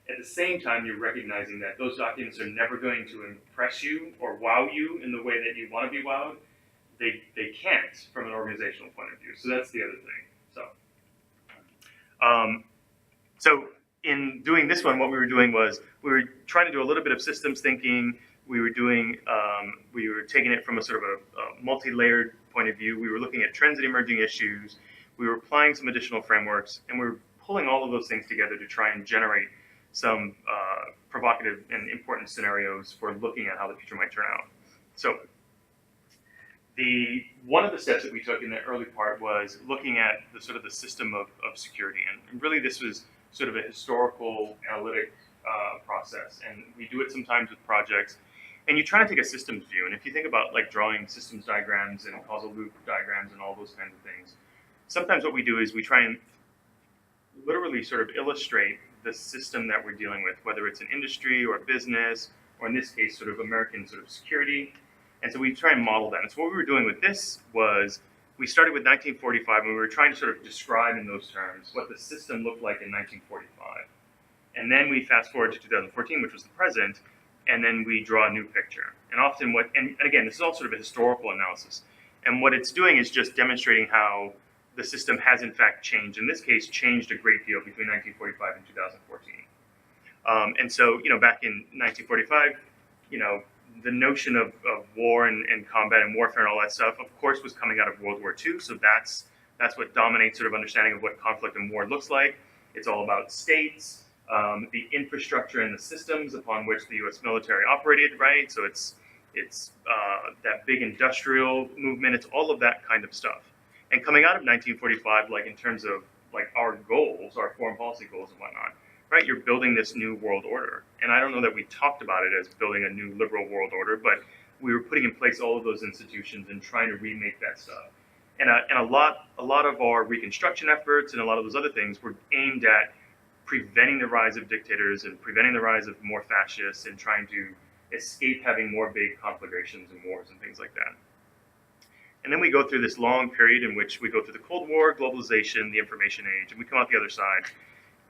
at the same time you're recognizing that those documents are never going to impress you or wow you in the way that you want to be wowed. They can't from an organizational point of view. So that's the other thing. So in doing this one, what we were doing was we were trying to do a little bit of systems thinking. We were taking it from a sort of a multi-layered point of view. We were looking at trends and emerging issues. We were applying some additional frameworks, and we were pulling all of those things together to try and generate some provocative and important scenarios for looking at how the future might turn out. So one of the steps that we took in the early part was looking at the sort of the system of security, and really this was sort of a historical analytic process, and we do it sometimes with projects. And you try to take a systems view, and if you think about like drawing systems diagrams and causal loop diagrams and all those kinds of things, sometimes what we do is we try and literally sort of illustrate the system that we're dealing with, whether it's an industry or a business, or in this case, sort of American sort of security. And so we try and model that. And so what we were doing with this was we started with 1945, and we were trying to sort of describe in those terms what the system looked like in 1945. And then we fast forward to 2014, which was the present, and then we draw a new picture. And often and again, this is all sort of a historical analysis. And what it's doing is just demonstrating how the system has in fact changed. In this case, changed a great deal between 1945 and 2014. And so, back in 1945, the notion of war and combat and warfare and all that stuff, of course, was coming out of World War II. So that's what dominates sort of understanding of what conflict and war looks like. It's all about states, the infrastructure and the systems upon which the U.S. military operated, right? So it's that big industrial movement. It's all of that kind of stuff. And coming out of 1945, like in terms of like our goals, our foreign policy goals and whatnot, right? You're building this new world order. And I don't know that we talked about it as building a new liberal world order, but we were putting in place all of those institutions and trying to remake that stuff. And a lot of our reconstruction efforts and a lot of those other things were aimed at preventing the rise of dictators and preventing the rise of more fascists and trying to escape having more big conflagrations and wars and things like that. And then we go through this long period in which we go through the Cold War, globalization, the information age, and we come out the other side.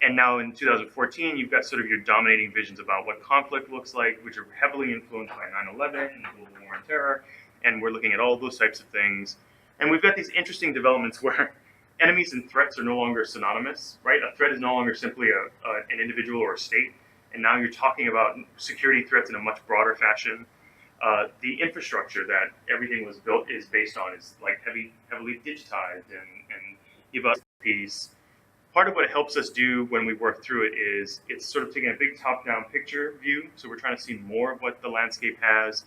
And now in 2014, you've got sort of your dominating visions about what conflict looks like, which are heavily influenced by 9/11 and the global war on terror. And we're looking at all those types of things. And we've got these interesting developments where enemies and threats are no longer synonymous, right? A threat is no longer simply an individual or a state. And now you're talking about security threats in a much broader fashion. The infrastructure that everything was built is based on is like heavily digitized and give us peace. Part of what it helps us do when we work through it is it's sort of taking a big top-down picture view. So we're trying to see more of what the landscape has.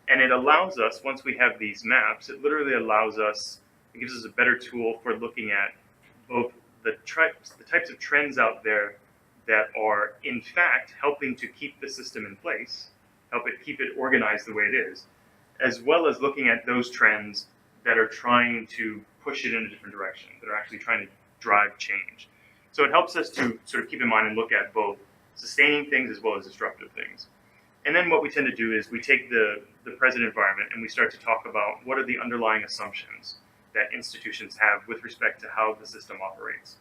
And it allows us, once we have these maps, it literally allows us, it gives us a better tool for looking at both the types of trends out there that are in fact helping to keep the system in place, help it keep it organized the way it is, as well as looking at those trends that are trying to push it in a different direction, that are actually trying to drive change. So it helps us to sort of keep in mind and look at both sustaining things as well as disruptive things. And then what we tend to do is we take the present environment and we start to talk about what are the underlying assumptions that institutions have with respect to how the system operates.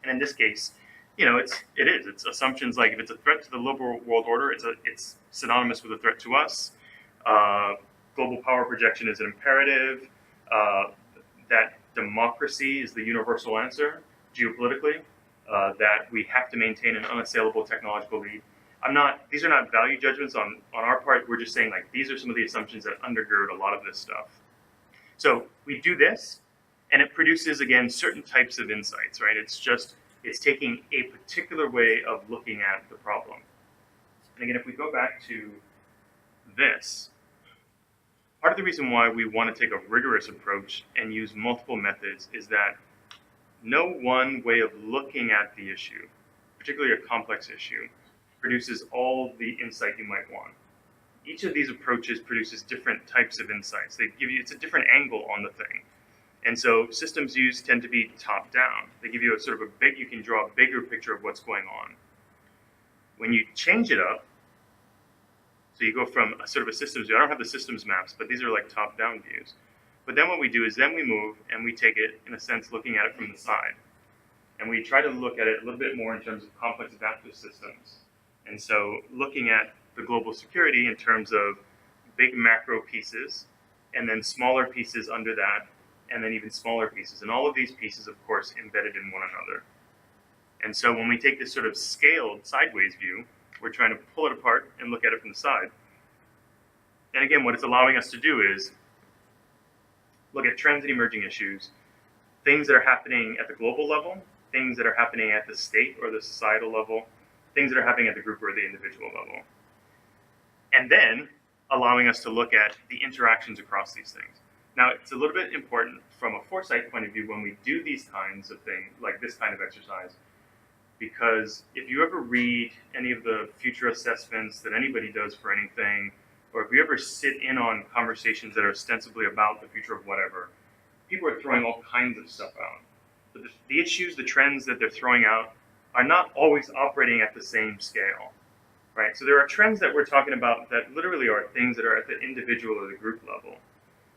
And in this case, it's assumptions like if it's a threat to the liberal world order, it's synonymous with a threat to us. Global power projection is an imperative. That democracy is the universal answer geopolitically. That we have to maintain an unassailable technological lead. These are not value judgments on our part. We're just saying like these are some of the assumptions that undergird a lot of this stuff. So we do this, and it produces again certain types of insights, right? It's taking a particular way of looking at the problem. And again, if we go back to this, part of the reason why we want to take a rigorous approach and use multiple methods is that no one way of looking at the issue, particularly a complex issue, produces all the insight you might want. Each of these approaches produces different types of insights. It's a different angle on the thing. And so systems used tend to be top-down. They give you you can draw a bigger picture of what's going on. When you change it up, so you go from a sort of a systems view, I don't have the systems maps, but these are like top-down views. But then what we do is then we move and we take it, in a sense, looking at it from the side. And we try to look at it a little bit more in terms of complex adaptive systems. And so looking at the global security in terms of big macro pieces, and then smaller pieces under that, and then even smaller pieces. And all of these pieces, of course, embedded in one another. And so when we take this sort of scaled sideways view, we're trying to pull it apart and look at it from the side. And again, what it's allowing us to do is look at trends and emerging issues, things that are happening at the global level, things that are happening at the state or the societal level, things that are happening at the group or the individual level. And then allowing us to look at the interactions across these things. Now, it's a little bit important from a Foresight point of view when we do these kinds of things, like this kind of exercise, because if you ever read any of the future assessments that anybody does for anything, or if you ever sit in on conversations that are ostensibly about the future of whatever, people are throwing all kinds of stuff out. But the issues, the trends that they're throwing out are not always operating at the same scale, right? So there are trends that we're talking about that literally are things that are at the individual or the group level,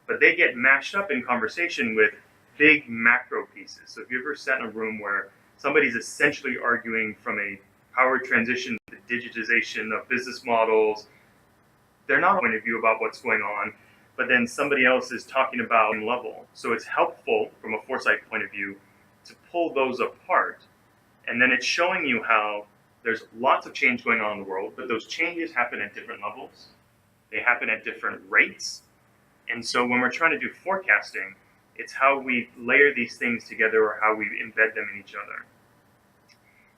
but they get mashed up in conversation with big macro pieces. So if you ever sat in a room where somebody's essentially arguing from a power transition to digitization of business models, they're not point of view about what's going on, but then somebody else is talking about level. So it's helpful from a Foresight point of view to pull those apart. And then it's showing you how there's lots of change going on in the world, but those changes happen at different levels. They happen at different rates. And so when we're trying to do forecasting, it's how we layer these things together or how we embed them in each other.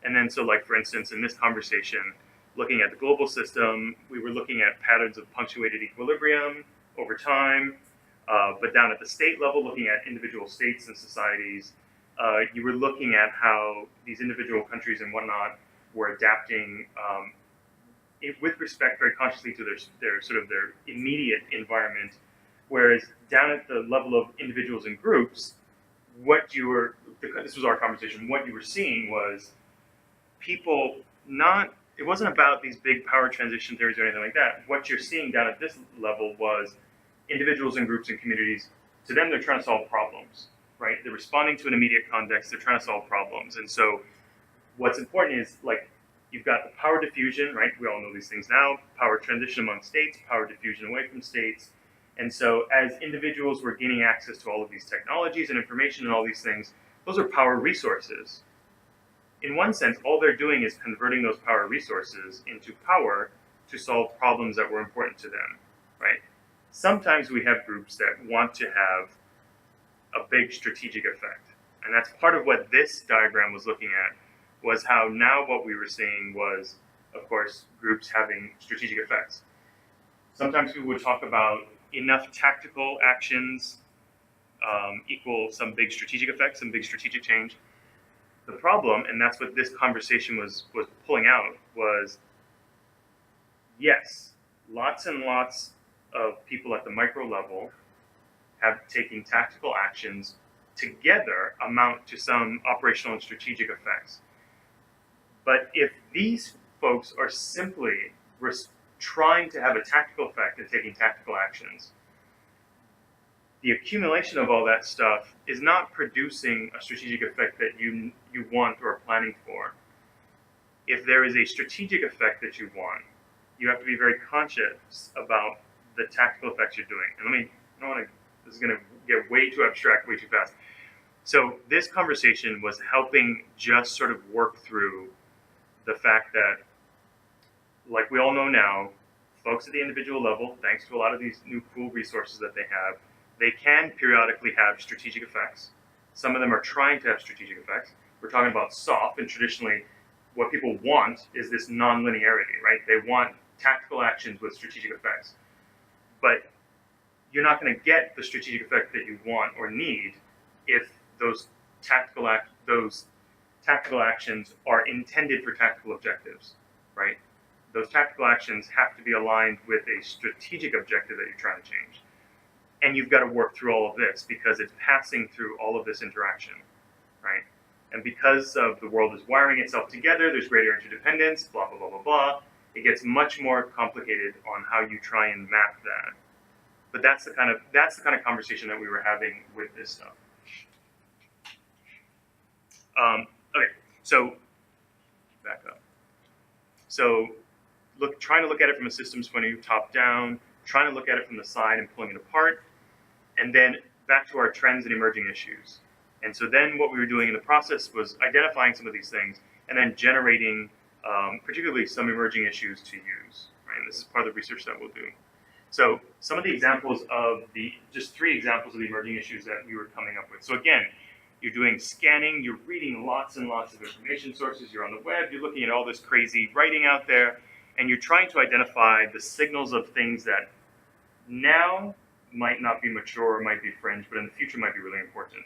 And then so like, for instance, in this conversation, looking at the global system, we were looking at patterns of punctuated equilibrium over time, but down at the state level, looking at individual states and societies, you were looking at how these individual countries and whatnot were adapting with respect very consciously to their sort of their immediate environment, whereas down at the level of individuals and groups, this was our conversation, what you were seeing was people it wasn't about these big power transition theories or anything like that. What you're seeing down at this level was individuals and groups and communities. To them, they're trying to solve problems, right? They're responding to an immediate context. They're trying to solve problems. And so what's important is, like, you've got the power diffusion, right? We all know these things now. Power transition among states, power diffusion away from states. And so as individuals were gaining access to all of these technologies and information and all these things, those are power resources. In one sense, all they're doing is converting those power resources into power to solve problems that were important to them, right? Sometimes we have groups that want to have a big strategic effect. And that's part of what this diagram was looking at, was how now what we were seeing was, of course, groups having strategic effects. Sometimes we would talk about enough tactical actions equal some big strategic effects, some big strategic change. The problem, and that's what this conversation was pulling out, was yes, lots and lots of people at the micro level have taken tactical actions together amount to some operational and strategic effects. But if these folks are simply trying to have a tactical effect and taking tactical actions, the accumulation of all that stuff is not producing a strategic effect that you want or are planning for. If there is a strategic effect that you want, you have to be very conscious about the tactical effects you're doing. And this is going to get way too abstract, way too fast. So this conversation was helping just sort of work through the fact that, like we all know now, folks at the individual level, thanks to a lot of these new cool resources that they have, they can periodically have strategic effects. Some of them are trying to have strategic effects. We're talking about soft, and traditionally what people want is this non-linearity, right? They want tactical actions with strategic effects. But you're not going to get the strategic effect that you want or need if those tactical actions are intended for tactical objectives, right? Those tactical actions have to be aligned with a strategic objective that you're trying to change. And you've got to work through all of this because it's passing through all of this interaction, right? And because of the world is wiring itself together, there's greater interdependence, blah, blah, blah, blah, blah. It gets much more complicated on how you try and map that. But that's the kind of conversation that we were having with this stuff. Okay, so back up. So trying to look at it from a systems point of view, top down, trying to look at it from the side and pulling it apart, and then back to our trends and emerging issues. And so then what we were doing in the process was identifying some of these things and then generating particularly some emerging issues to use, right? And this is part of the research that we'll do. So some of the examples of just 3 examples of the emerging issues that we were coming up with. So again, you're doing scanning, you're reading lots and lots of information sources, you're on the web, you're looking at all this crazy writing out there, and you're trying to identify the signals of things that now might not be mature or might be fringe, but in the future might be really important.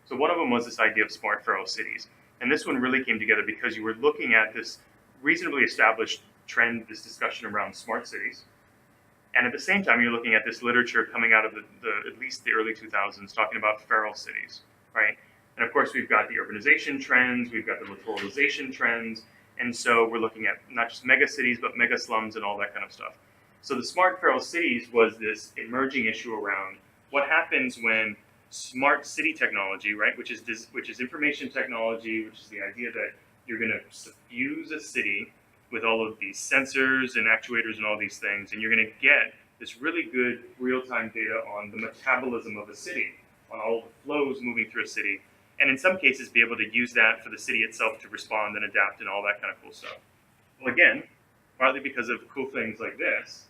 So one of them was this idea of smart feral cities. And this one really came together because you were looking at this reasonably established trend, this discussion around smart cities. And at the same time, you're looking at this literature coming out of at least the early 2000s talking about feral cities, right? And of course, we've got the urbanization trends, we've got the littoralization trends, and so we're looking at not just mega cities, but mega slums and all that kind of stuff. So the smart feral cities was this emerging issue around what happens when smart city technology, right, which is information technology, which is the idea that you're going to suffuse a city with all of these sensors and actuators and all these things, and you're going to get this really good real-time data on the metabolism of a city, on all the flows moving through a city, and in some cases be able to use that for the city itself to respond and adapt and all that kind of cool stuff. Well, again, partly because of cool things like this,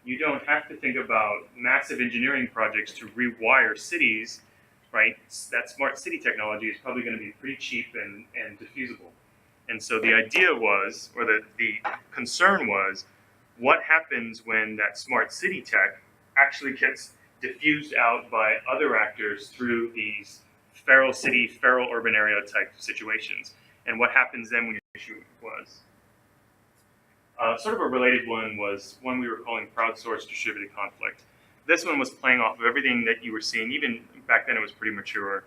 you don't have to think about massive engineering projects to rewire cities, right? That smart city technology is probably going to be pretty cheap and diffusable. And so the idea was, or the concern was, what happens when that smart city tech actually gets diffused out by other actors through these feral city, feral urban area type situations? And what happens then when your issue was? Sort of a related one was one we were calling crowdsource distributed conflict. This one was playing off of everything that you were seeing, even back then it was pretty mature,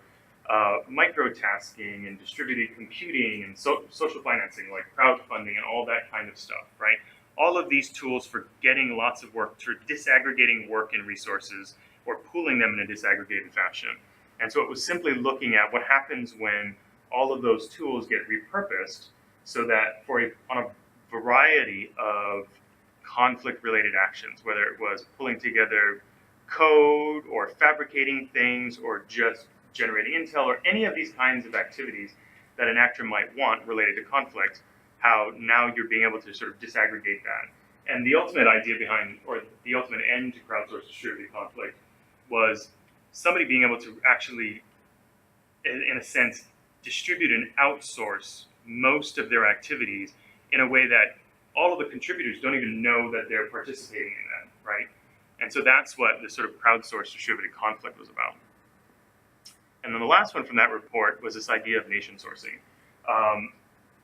microtasking and distributed computing and social financing, like crowdfunding and all that kind of stuff, right? All of these tools for getting lots of work, for disaggregating work and resources, or pooling them in a disaggregated fashion. And so it was simply looking at what happens when all of those tools get repurposed so that on a variety of conflict-related actions, whether it was pulling together code or fabricating things or just generating intel or any of these kinds of activities that an actor might want related to conflict, how now you're being able to sort of disaggregate that. And the ultimate idea behind, or the ultimate end to crowdsourced distributed conflict was somebody being able to actually, in a sense, distribute and outsource most of their activities in a way that all of the contributors don't even know that they're participating in that, right? And so that's what the sort of crowdsourced distributed conflict was about. And then the last one from that report was this idea of nation sourcing.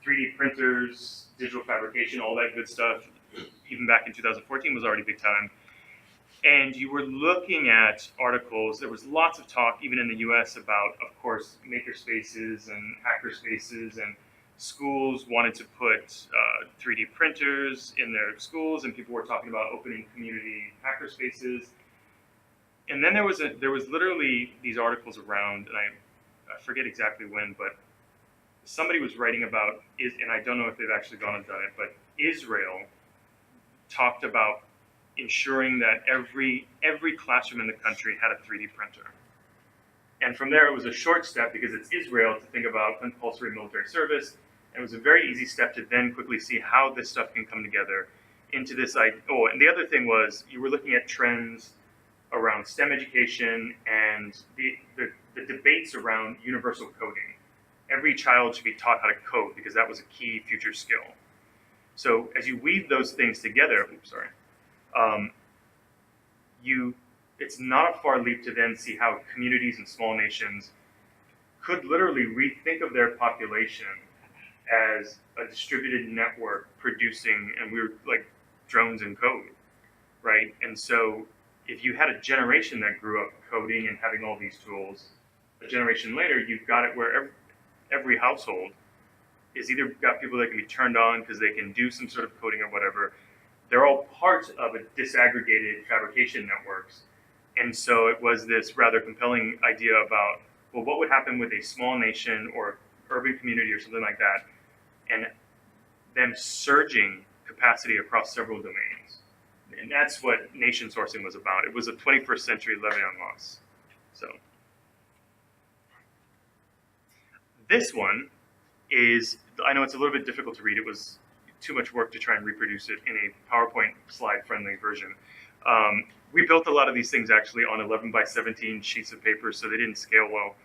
3D printers, digital fabrication, all that good stuff, even back in 2014 was already big time. And you were looking at articles, there was lots of talk, even in the US, about, of course, maker spaces and hacker spaces, and schools wanted to put 3D printers in their schools, and people were talking about opening community hacker spaces. And then there was literally these articles around, and I forget exactly when, but somebody was writing about, and I don't know if they've actually gone and done it, but Israel talked about ensuring that every classroom in the country had a 3D printer. And from there, it was a short step because it's Israel to think about compulsory military service. And it was a very easy step to then quickly see how this stuff can come together into this idea. Oh, and the other thing was you were looking at trends around STEM education and the debates around universal coding. Every child should be taught how to code because that was a key future skill. So as you weave those things together, it's not a far leap to then see how communities and small nations could literally rethink of their population as a distributed network producing, and we were like drones and code, right? And so if you had a generation that grew up coding and having all these tools, a generation later, you've got it where every household is either got people that can be turned on because they can do some sort of coding or whatever. They're all part of a disaggregated fabrication networks. And so it was this rather compelling idea about, well, what would happen with a small nation or urban community or something like that, and them surging capacity across several domains. And that's what nation sourcing was about. It was a 21st century Leviathan. So this one is, I know it's a little bit difficult to read. It was too much work to try and reproduce it in a PowerPoint slide-friendly version. We built a lot of these things actually on 11 by 17 sheets of paper, so they didn't scale well.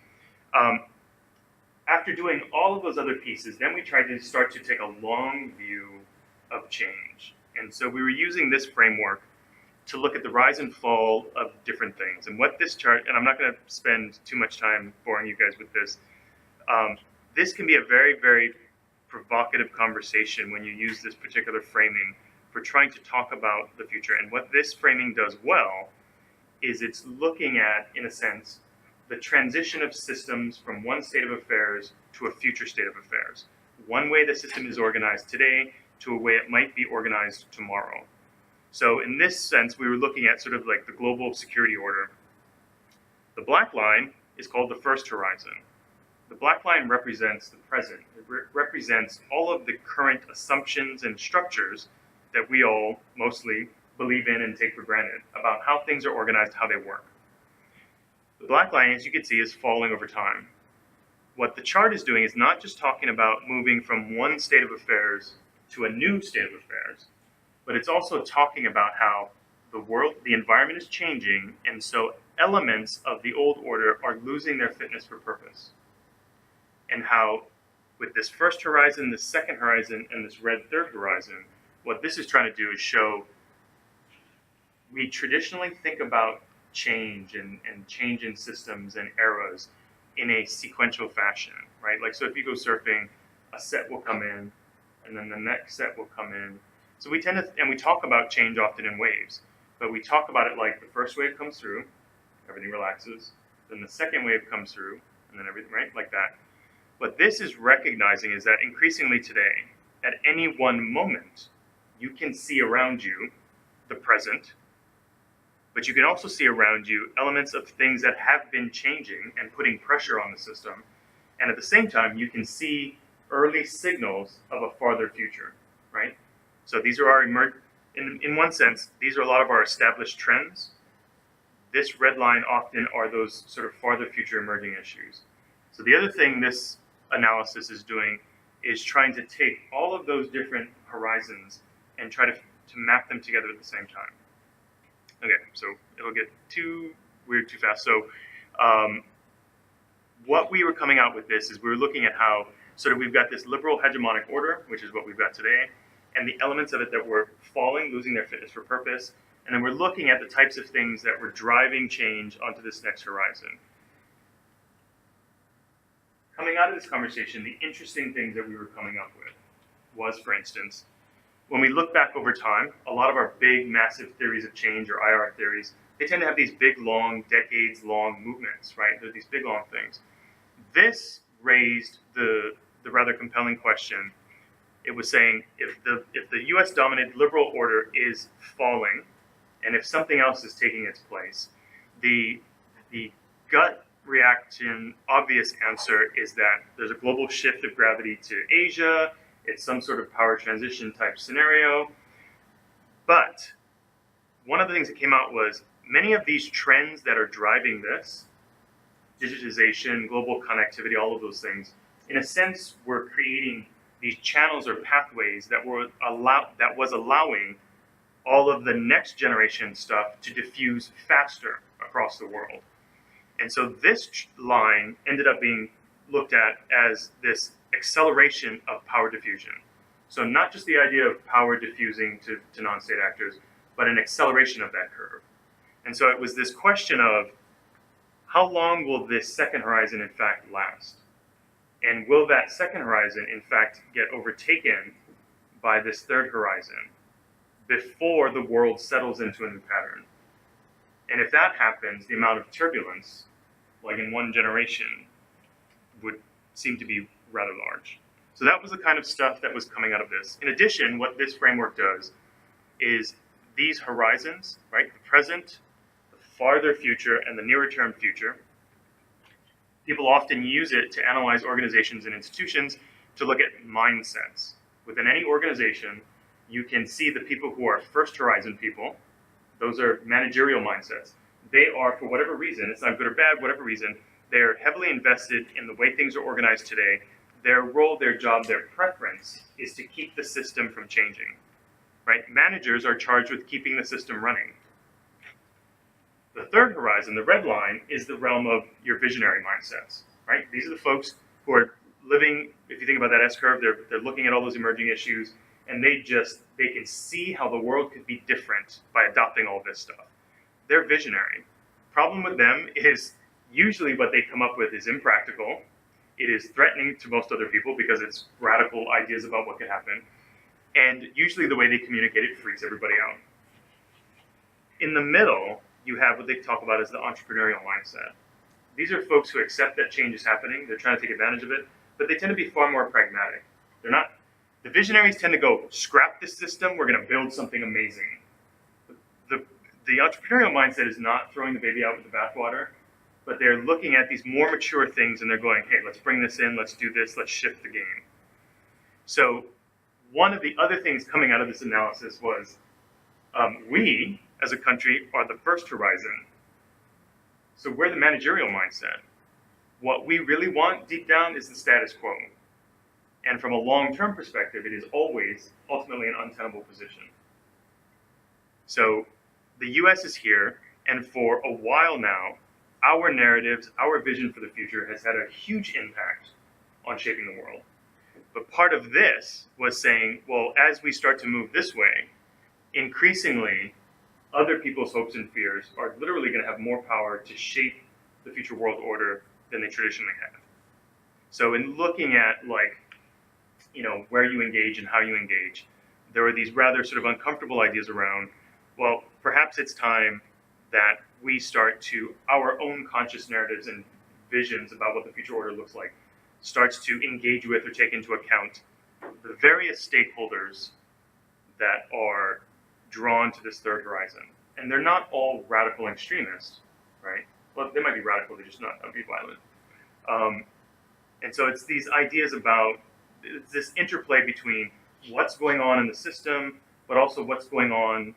After doing all of those other pieces, then we tried to start to take a long view of change. And so we were using this framework to look at the rise and fall of different things. And what this chart, and I'm not going to spend too much time boring you guys with this, this can be a very, very provocative conversation when you use this particular framing for trying to talk about the future. And what this framing does well is it's looking at, in a sense, the transition of systems from one state of affairs to a future state of affairs. One way the system is organized today to a way it might be organized tomorrow. So in this sense, we were looking at sort of like the global security order. The black line is called the first horizon. The black line represents the present. It represents all of the current assumptions and structures that we all mostly believe in and take for granted about how things are organized, how they work. The black line, as you can see, is falling over time. What the chart is doing is not just talking about moving from one state of affairs to a new state of affairs, but it's also talking about how the world, the environment is changing, and so elements of the old order are losing their fitness for purpose. And how with this first horizon, this second horizon, and this red third horizon, what this is trying to do is show we traditionally think about change and change in systems and eras in a sequential fashion, right? Like, so if you go surfing, a set will come in, and then the next set will come in. So we tend to, and we talk about change often in waves, but we talk about it like the first wave comes through, everything relaxes, then the second wave comes through, and then everything, right? Like that. What this is recognizing is that increasingly today, at any one moment, you can see around you the present, but you can also see around you elements of things that have been changing and putting pressure on the system. And at the same time, you can see early signals of a farther future, right? So these are our, in one sense, these are a lot of our established trends. This red line often are those sort of farther future emerging issues. So the other thing this analysis is doing is trying to take all of those different horizons and try to map them together at the same time. Okay, so it'll get too weird too fast. So what we were coming out with this is we were looking at how sort of we've got this liberal hegemonic order, which is what we've got today, and the elements of it that were falling, losing their fitness for purpose, and then we're looking at the types of things that were driving change onto this next horizon. Coming out of this conversation, the interesting things that we were coming up with was, for instance, when we look back over time, a lot of our big, massive theories of change, or IR theories, they tend to have these big, long, decades-long movements, right? They're these big, long things. This raised the rather compelling question. It was saying, if the US-dominated liberal order is falling, and if something else is taking its place, the gut reaction, obvious answer is that there's a global shift of gravity to Asia. It's some sort of power transition type scenario. But one of the things that came out was many of these trends that are driving this, digitization, global connectivity, all of those things, in a sense, were creating these channels or pathways that was allowing all of the next generation stuff to diffuse faster across the world. And so this line ended up being looked at as this acceleration of power diffusion. So not just the idea of power diffusing to non-state actors, but an acceleration of that curve. And so it was this question of how long will this second horizon in fact last? And will that second horizon in fact get overtaken by this third horizon before the world settles into a new pattern? And if that happens, the amount of turbulence, like in one generation, would seem to be rather large. So that was the kind of stuff that was coming out of this. In addition, what this framework does is these horizons, right, the present, the farther future, and the nearer term future, people often use it to analyze organizations and institutions to look at mindsets. Within any organization, you can see the people who are first horizon people. Those are managerial mindsets. They are, for whatever reason, it's not good or bad, whatever reason, they're heavily invested in the way things are organized today. Their role, their job, their preference is to keep the system from changing, right? Managers are charged with keeping the system running. The third horizon, the red line, is the realm of your visionary mindsets, right? These are the folks who are living, if you think about that S-curve, they're looking at all those emerging issues, and they can see how the world could be different by adopting all this stuff. They're visionary. Problem with them is usually what they come up with is impractical. It is threatening to most other people because it's radical ideas about what could happen. And usually the way they communicate it freaks everybody out. In the middle, you have what they talk about as the entrepreneurial mindset. these are folks who accept that change is happening. They're trying to take advantage of it, but they tend to be far more pragmatic. They're not. The visionaries tend to go, scrap this system. We're going to build something amazing. The entrepreneurial mindset is not throwing the baby out with the bathwater, but they're looking at these more mature things and they're going, hey, let's bring this in, let's do this, let's shift the game. So one of the other things coming out of this analysis was we, as a country, are the first horizon. So we're the managerial mindset. What we really want deep down is the status quo. And from a long-term perspective, it is always ultimately an untenable position. So the US is here, and for a while now, our narratives, our vision for the future has had a huge impact on shaping the world. But part of this was saying, well, as we start to move this way, increasingly, other people's hopes and fears are literally going to have more power to shape the future world order than they traditionally have. So in looking at, like, you know, where you engage and how you engage, there are these rather sort of uncomfortable ideas around, well, perhaps it's time that we start to, our own conscious narratives and visions about what the future order looks like, starts to engage with or take into account the various stakeholders that are drawn to this third horizon. And they're not all radical extremists, right? Well, they might be radical, they're just not be violent. And so it's these ideas about this interplay between what's going on in the system, but also what's going on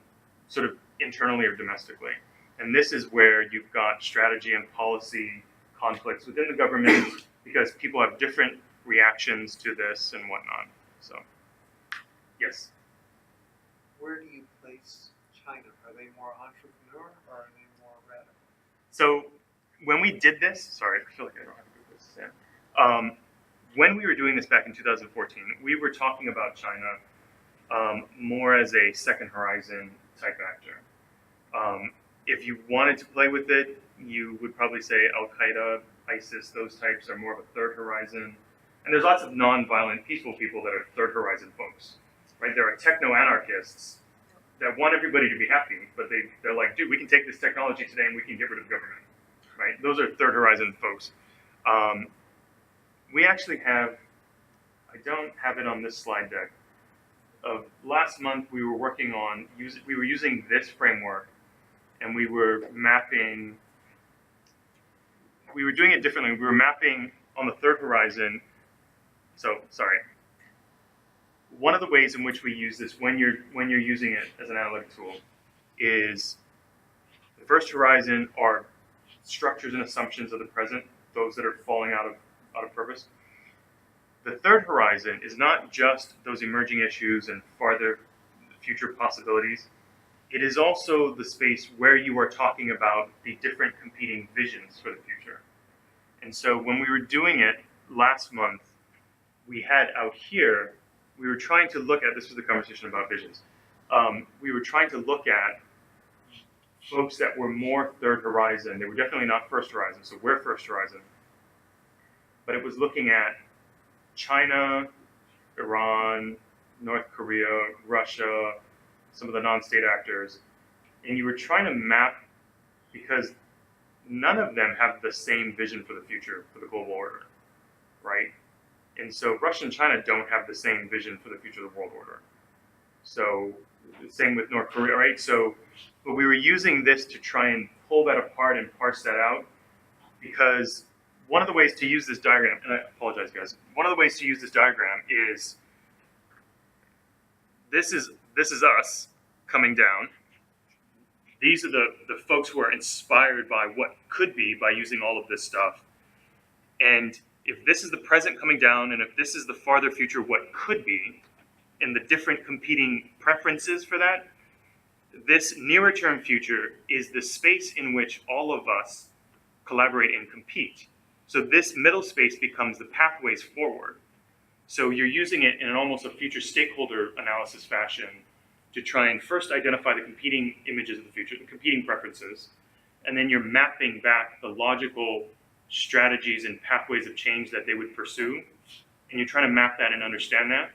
sort of internally or domestically. And this is where you've got strategy and policy conflicts within the government because people have different reactions to this and whatnot. So, yes. Where do you place China? Are they more entrepreneur or are they more radical? So when we did this, sorry, I feel like I don't have to do this. Yeah. When we were doing this back in 2014, we were talking about China more as a second horizon type actor. If you wanted to play with it, you would probably say Al-Qaeda, ISIS, those types are more of a third horizon. And there's lots of non-violent, peaceful people that are third horizon folks, right? There are techno-anarchists that want everybody to be happy, but they're like, dude, we can take this technology today and we can get rid of the government, right? Those are third horizon folks. We actually have, I don't have it on this slide deck, of last month we were working on, we were using this framework and we were mapping, we were doing it differently. We were mapping on the third horizon. So, sorry. One of the ways in which we use this when you're using it as an analytic tool is the first horizon are structures and assumptions of the present, those that are falling out of purpose. The third horizon is not just those emerging issues and farther future possibilities. It is also the space where you are talking about the different competing visions for the future. And so when we were doing it last month, we had out here, we were trying to look at, this was the conversation about visions, we were trying to look at folks that were more third horizon. They were definitely not first horizon, so we're first horizon. But it was looking at China, Iran, North Korea, Russia, some of the non-state actors, and you were trying to map, because none of them have the same vision for the future, for the global order, right? And so Russia and China don't have the same vision for the future of the world order. So same with North Korea, right? So, but we were using this to try and pull that apart and parse that out, because one of the ways to use this diagram, and I apologize guys, one of the ways to use this diagram is, this is us coming down. These are the folks who are inspired by what could be by using all of this stuff. And if this is the present coming down, and if this is the farther future what could be, and the different competing preferences for that, this nearer term future is the space in which all of us collaborate and compete. So this middle space becomes the pathways forward. So you're using it in an almost a future stakeholder analysis fashion to try and first identify the competing images of the future, the competing preferences, and then you're mapping back the logical strategies and pathways of change that they would pursue, and you're trying to map that and understand that.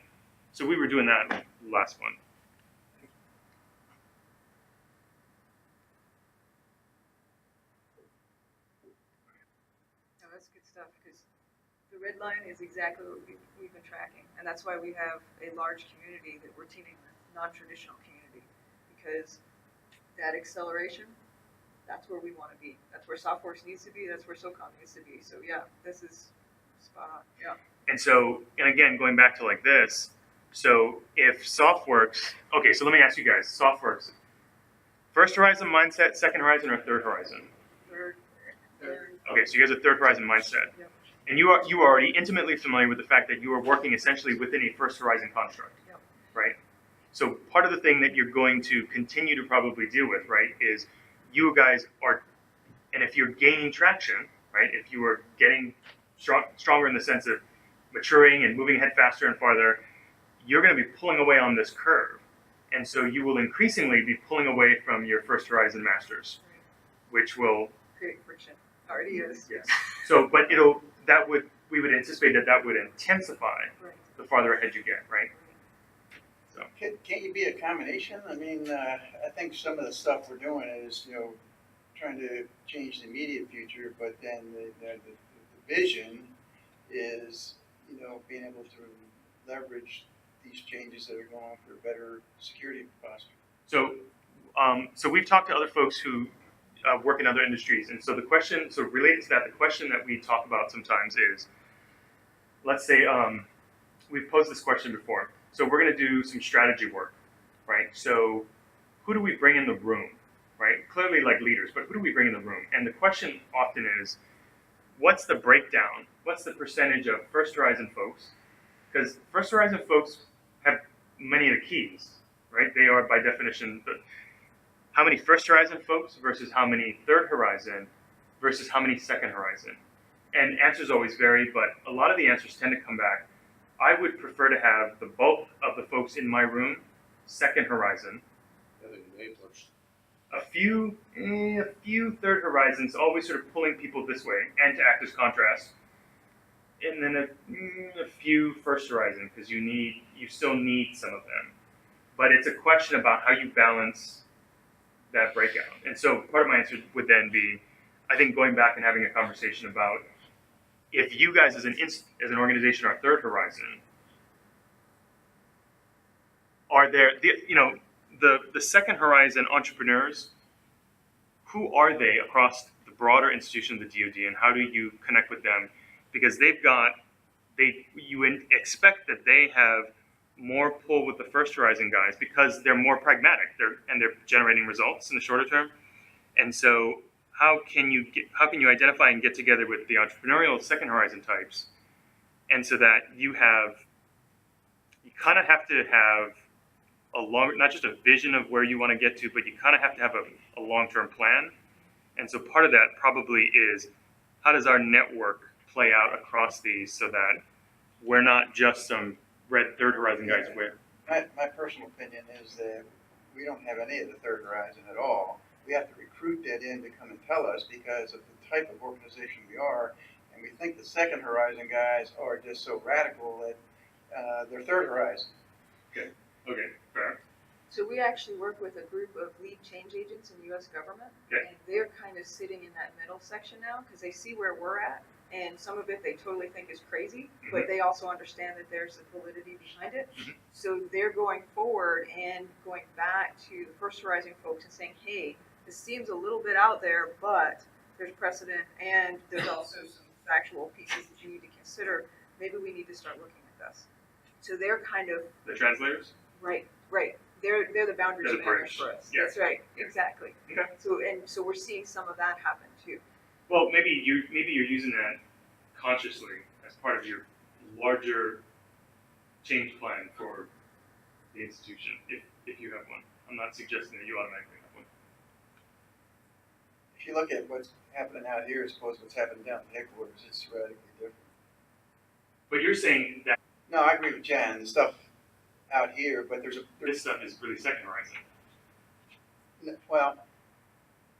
So we were doing that last one. that's good stuff, because the red line is exactly what we've been tracking, and that's why we have a large community that we're teaming with, non-traditional community, because that acceleration, that's where we want to be. That's where SOFWERX needs to be. That's where SOCOM needs to be. So yeah, this is spot on. Yeah. And so, and again, going back to like this, so if SOFWERX, okay, so let me ask you guys, SOFWERX, first horizon mindset, second horizon, or third horizon? Third. Okay, so you guys are third horizon mindset. Yep. And you are already intimately familiar with the fact that you are working essentially within a first horizon construct, Yep. right? So part of the thing that you're going to continue to probably deal with, right, is you guys are, and if you're gaining traction, right, if you are getting stronger in the sense of maturing and moving ahead faster and farther, you're going to be pulling away on this curve. And so you will increasingly be pulling away from your first horizon masters, which will Create friction. Already is. yes. So, but we would anticipate that would intensify Right. the farther ahead you get, right? So, Can't you be a combination? I mean, I think some of the stuff we're doing is, trying to change the immediate future, but then the vision is, being able to leverage these changes that are going on for a better security posture. so we've talked to other folks who work in other industries, and so related to that, the question that we talk about sometimes is, let's say we've posed this question before. So we're going to do some strategy work, right? So who do we bring in the room, right? Clearly like leaders, but who do we bring in the room? And the question often is, what's the breakdown? What's the percentage of first horizon folks? Because first horizon folks have many of the keys, right? They are by definition, but how many first horizon folks versus how many third horizon versus how many second horizon? And answers always vary, but a lot of the answers tend to come back. I would prefer to have the bulk of the folks in my room second horizon. A few third horizons, always sort of pulling people this way and to act as contrast. And then a few first horizon, because you still need some of them. But it's a question about how you balance that breakout. And so part of my answer would then be, I think going back and having a conversation about if you guys as an organization are third horizon, are there the second horizon entrepreneurs, who are they across the broader institution of the DoD, and how do you connect with them? Because you expect that they have more pull with the first horizon guys because they're more pragmatic, they're generating results in the shorter term. And so how can you identify and get together with the entrepreneurial second horizon types, and so that you kind of have to have not just a vision of where you want to get to, but you kind of have to have a long-term plan. And so part of that probably is, how does our network play out across these so that we're not just some red third horizon guys with. My personal opinion is that we don't have any of the third horizon at all. We have to recruit that in to come and tell us because of the type of organization we are, and we think the second horizon guys are just so radical that they're third horizon. Okay, fair. So we actually work with a group of lead change agents in the U.S. government, Okay. and they're kind of sitting in that middle section now because they see where we're at, and some of it they totally think is crazy, but they also understand that there's a validity behind it. So they're going forward and going back to the first horizon folks and saying, hey, this seems a little bit out there, but there's precedent, and there's also some factual pieces that you need to consider. Maybe we need to start looking at this. So they're kind of The translators? right. They're the boundary They're the spanners bridge. for us. Yeah. That's right. Exactly. Okay. So we're seeing some of that happen too. Well, maybe you're using that consciously as part of your larger change plan for the institution, if you have one. I'm not suggesting that you automatically have one. If you look at what's happening out here as opposed to what's happening down at headquarters, it's radically different. But you're saying that No, I agree with Jan. The stuff out here, but there's this stuff is really second horizon.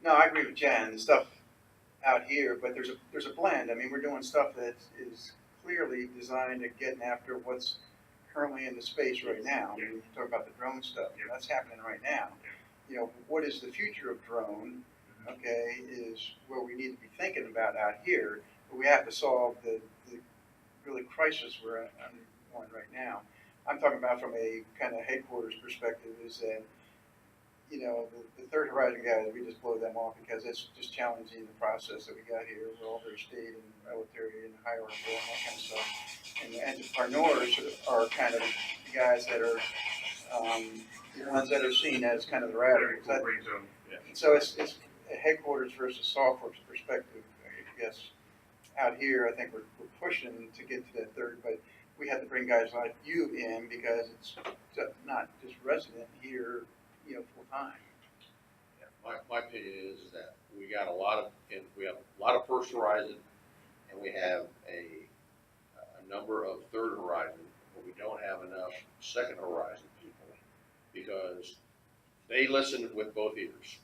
No, I agree with Jan. The stuff out here, but there's a blend. I mean, we're doing stuff that is clearly designed at getting after what's currently in the space right now. I mean, you talk about the drone stuff. That's happening right now. You know, what is the future of drone? Okay, is where we need to be thinking about out here. but we have to solve the really crisis we're on right now. I'm talking about from a kind of headquarters perspective is that, you know, the Third Horizon guys, we just blow them off because it's just challenging the process that we got here. We're all very state and military and hierarchical and that kind of stuff. And the entrepreneurs are kind of the guys that are the ones that are seen as kind of the radicals. So it's a headquarters versus SOFWERX perspective, I guess. Out here, I think we're pushing to get to that third, but we have to bring guys like you in because it's not just resident here, you know, full time. Yeah, my opinion is that we have a lot of First Horizon, and we have a number of Third Horizon, but we don't have enough Second Horizon people because they listen with both ears.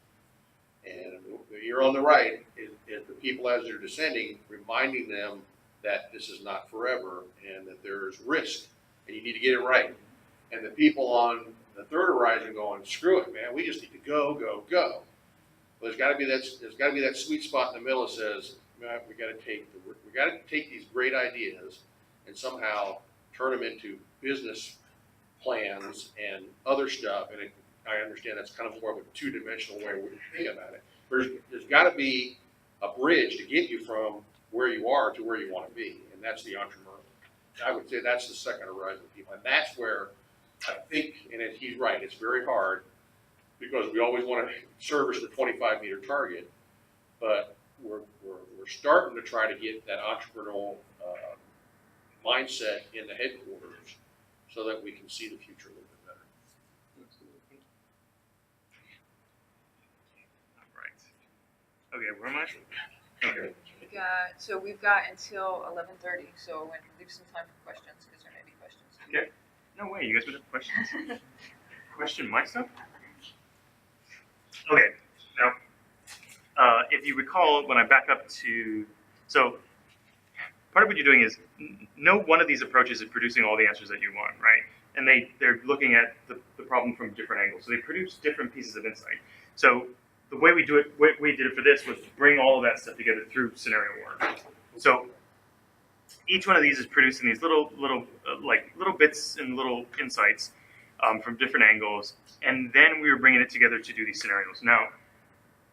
And the ear on the right is the people as they're descending, reminding them that this is not forever and that there's risk and you need to get it right. And the people on the Third Horizon going, screw it, man, we just need to go, go, go. Well, there's got to be that sweet spot in the middle that says, man, we got to take these great ideas and somehow turn them into business plans and other stuff. And I understand that's kind of more of a two-dimensional way we think about it. There's got to be a bridge to get you from where you are to where you want to be, and that's the entrepreneur. I would say that's the Second Horizon people, and that's where I think, and he's right, it's very hard because we always want to service the 25-meter target, but we're starting to try to get that entrepreneurial mindset in the headquarters so that we can see the future a little bit better. Okay, where am I? Okay. We've got until 11:30, so we'll leave some time for questions because there may be questions. Okay. No way, you guys would have questions? Question my stuff? Okay, now, if you recall, when I back up to, so part of what you're doing is, no one of these approaches is producing all the answers that you want, right? And they're looking at the problem from different angles. So they produce different pieces of insight. So the way we do it, we did it for this was to bring all of that stuff together through scenario work. So each one of these is producing these little bits and little insights from different angles, and then we were bringing it together to do these scenarios. Now,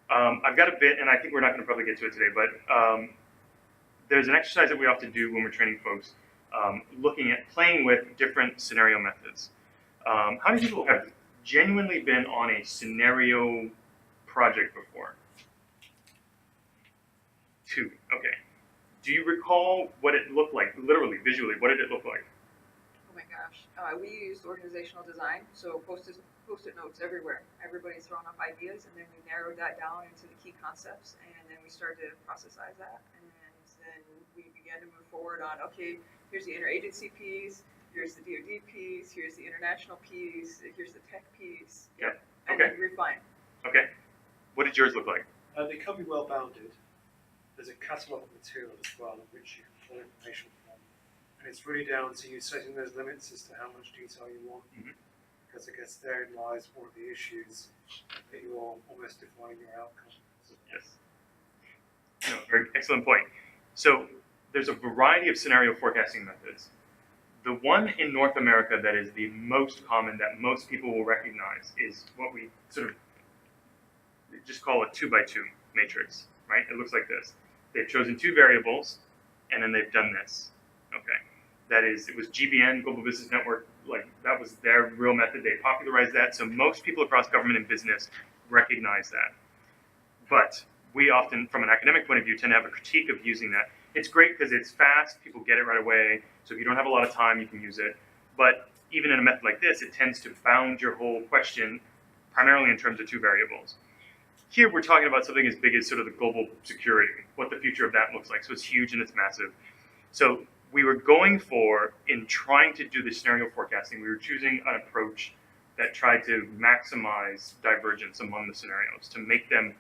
I've got a bit, and I think we're not going to probably get to it today, but there's an exercise that we often do when we're training folks, looking at playing with different scenario methods. How many people have genuinely been on a scenario project before? 2, okay. Do you recall what it looked like, literally, visually, what did it look like? Oh my gosh. We used organizational design, so post-it notes everywhere. Everybody's throwing up ideas, and then we narrowed that down into the key concepts, and then we started to processize that, and then we began to move forward on, okay, here's the interagency piece, here's the DoD piece, here's the international piece, here's the tech piece. Yep. And Okay. then refine. Okay. What did yours look like? They can be well bounded. There's a catalogue of material as well in which you can pull information from. And it's really down to you setting those limits as to how much detail you want. Mhm. Because I guess therein lies one of the issues that you're almost defining your outcome. Yes. No, very excellent point. So there's a variety of scenario forecasting methods. The one in North America that is the most common, that most people will recognize, is what we sort of just call a 2x2 matrix, right? It looks like this. They've chosen 2 variables, and then they've done this. Okay. That is, it was GBN, Global Business Network, like that was their real method. They popularized that, so most people across government and business recognize that. But we often, from an academic point of view, tend to have a critique of using that. It's great because it's fast, people get it right away, so if you don't have a lot of time, you can use it. But even in a method like this, it tends to bound your whole question primarily in terms of 2 variables. Here we're talking about something as big as sort of the global security, what the future of that looks like. So it's huge and it's massive. So we were going for, in trying to do the scenario forecasting, we were choosing an approach that tried to maximize divergence among the scenarios, to make them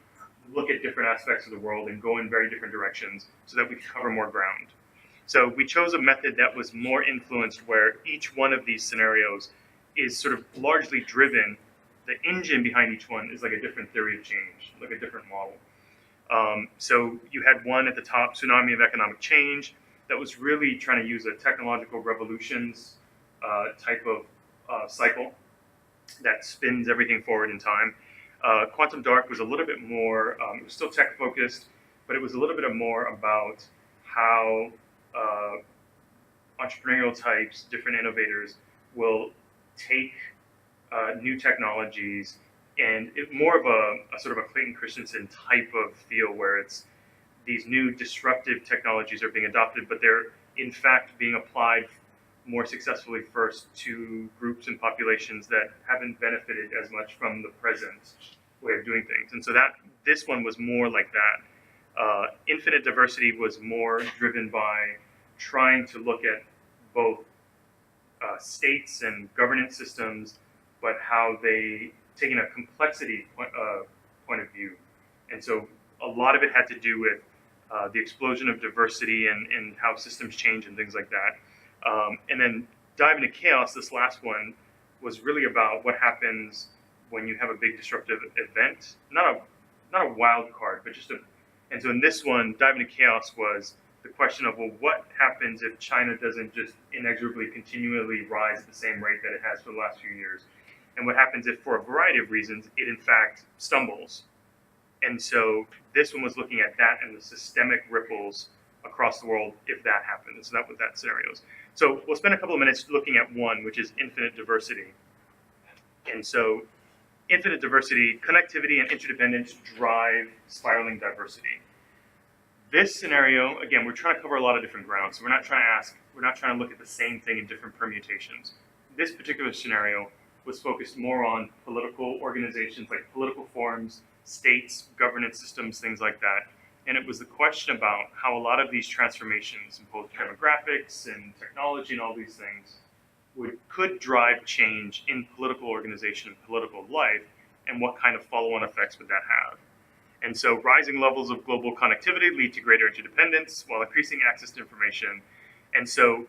look at different aspects of the world and go in very different directions so that we could cover more ground. So we chose a method that was more influenced where each one of these scenarios is sort of largely driven. The engine behind each one is like a different theory of change, like a different model. So you had one at the top, Tsunami of Economic Change, that was really trying to use a technological revolutions type of cycle that spins everything forward in time. Quantum Dark was a little bit more, it was still tech focused, but it was a little bit more about how entrepreneurial types, different innovators will take new technologies and more of a sort of a Clayton Christensen type of feel where it's these new disruptive technologies are being adopted, but they're in fact being applied more successfully first to groups and populations that haven't benefited as much from the present way of doing things. And so that this one was more like that. Infinite Diversity was more driven by trying to look at both states and governance systems, but how they taking a complexity point of view. And so a lot of it had to do with the explosion of diversity and how systems change and things like that. And then Dive into Chaos, this last one, was really about what happens when you have a big disruptive event. Not a wild card, but just a. And so in this one, Dive into Chaos was the question of, well, what happens if China doesn't just inexorably continually rise at the same rate that it has for the last few years? And what happens if, for a variety of reasons, it in fact stumbles? And so this one was looking at that and the systemic ripples across the world if that happened. So that was that scenarios. So we'll spend a couple of minutes looking at one, which is infinite diversity. And so infinite diversity, connectivity and interdependence drive spiraling diversity. This scenario, again, we're trying to cover a lot of different grounds. So we're not trying to look at the same thing in different permutations. This particular scenario was focused more on political organizations like political forums, states, governance systems, things like that. And it was the question about how a lot of these transformations in both demographics and technology and all these things could drive change in political organization and political life, and what kind of follow-on effects would that have. And so rising levels of global connectivity lead to greater interdependence while increasing access to information. And so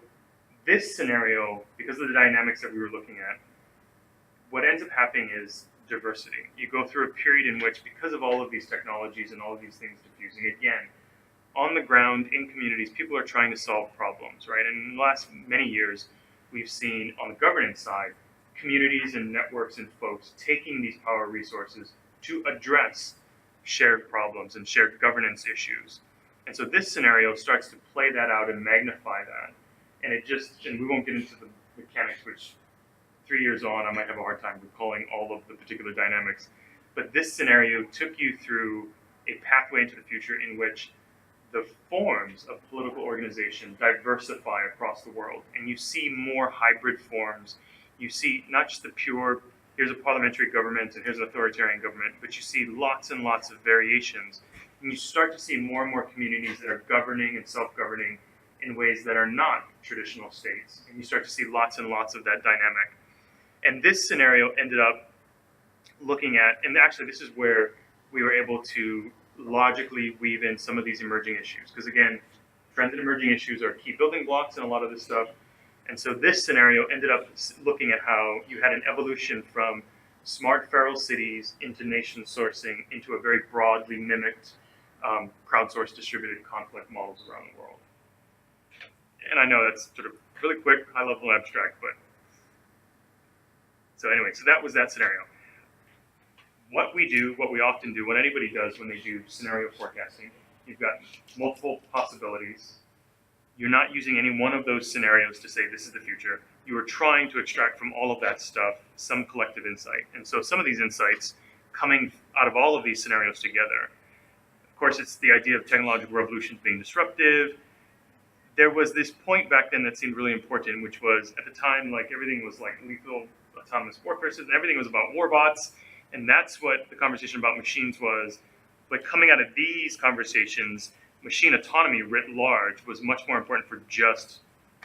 this scenario, because of the dynamics that we were looking at, what ends up happening is diversity. You go through a period in which, because of all of these technologies and all of these things diffusing, again, on the ground, in communities, people are trying to solve problems, right? And in the last many years, we've seen on the governance side, communities and networks and folks taking these power resources to address shared problems and shared governance issues. And so this scenario starts to play that out and magnify that. And and we won't get into the mechanics, which 3 years on, I might have a hard time recalling all of the particular dynamics. But this scenario took you through a pathway into the future in which the forms of political organization diversify across the world. And you see more hybrid forms. You see not just the pure, here's a parliamentary government and here's an authoritarian government, but you see lots and lots of variations. And you start to see more and more communities that are governing and self-governing in ways that are not traditional states. And you start to see lots and lots of that dynamic. And this scenario ended up looking at, and actually this is where we were able to logically weave in some of these emerging issues. Because again, trends and emerging issues are key building blocks in a lot of this stuff. And so this scenario ended up looking at how you had an evolution from smart feral cities into nation sourcing into a very broadly mimicked crowdsourced distributed conflict models around the world. And I know that's sort of really quick, high level abstract, but so anyway, so that was that scenario. What we often do, what anybody does when they do scenario forecasting, you've got multiple possibilities. You're not using any one of those scenarios to say this is the future. You are trying to extract from all of that stuff some collective insight. And so some of these insights coming out of all of these scenarios together. Of course, it's the idea of technological revolutions being disruptive. There was this point back then that seemed really important, which was at the time, like everything was like lethal autonomous warfare systems, and everything was about war bots. And that's what the conversation about machines was. But coming out of these conversations, machine autonomy writ large was much more important for just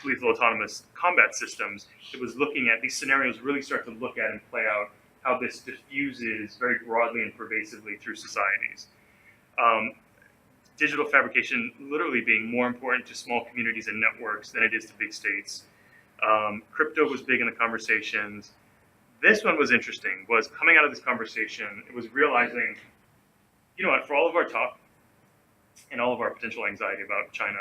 lethal autonomous combat systems. It was looking at these scenarios, really start to look at and play out how this diffuses very broadly and pervasively through societies. Digital fabrication literally being more important to small communities and networks than it is to big states. Crypto was big in the conversations. This one was interesting, was coming out of this conversation, it was realizing, you know what, for all of our talk and all of our potential anxiety about China,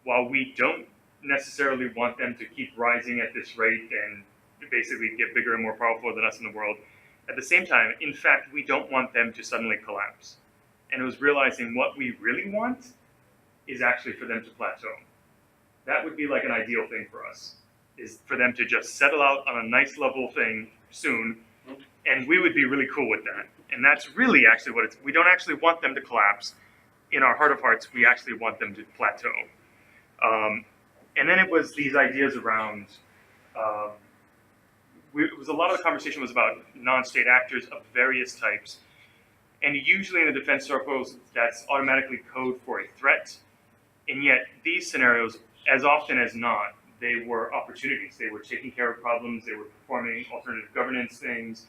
while we don't necessarily want them to keep rising at this rate and basically get bigger and more powerful than us in the world, at the same time, in fact, we don't want them to suddenly collapse. And it was realizing what we really want is actually for them to plateau. That would be like an ideal thing for us, is for them to just settle out on a nice level thing soon, and we would be really cool with that. And that's really actually what it's, we don't actually want them to collapse. In our heart of hearts, we actually want them to plateau. And then it was these ideas around, it was a lot of the conversation was about non-state actors of various types. And usually in the defense circles, that's automatically code for a threat. And yet these scenarios, as often as not, they were opportunities. They were taking care of problems. They were performing alternative governance things.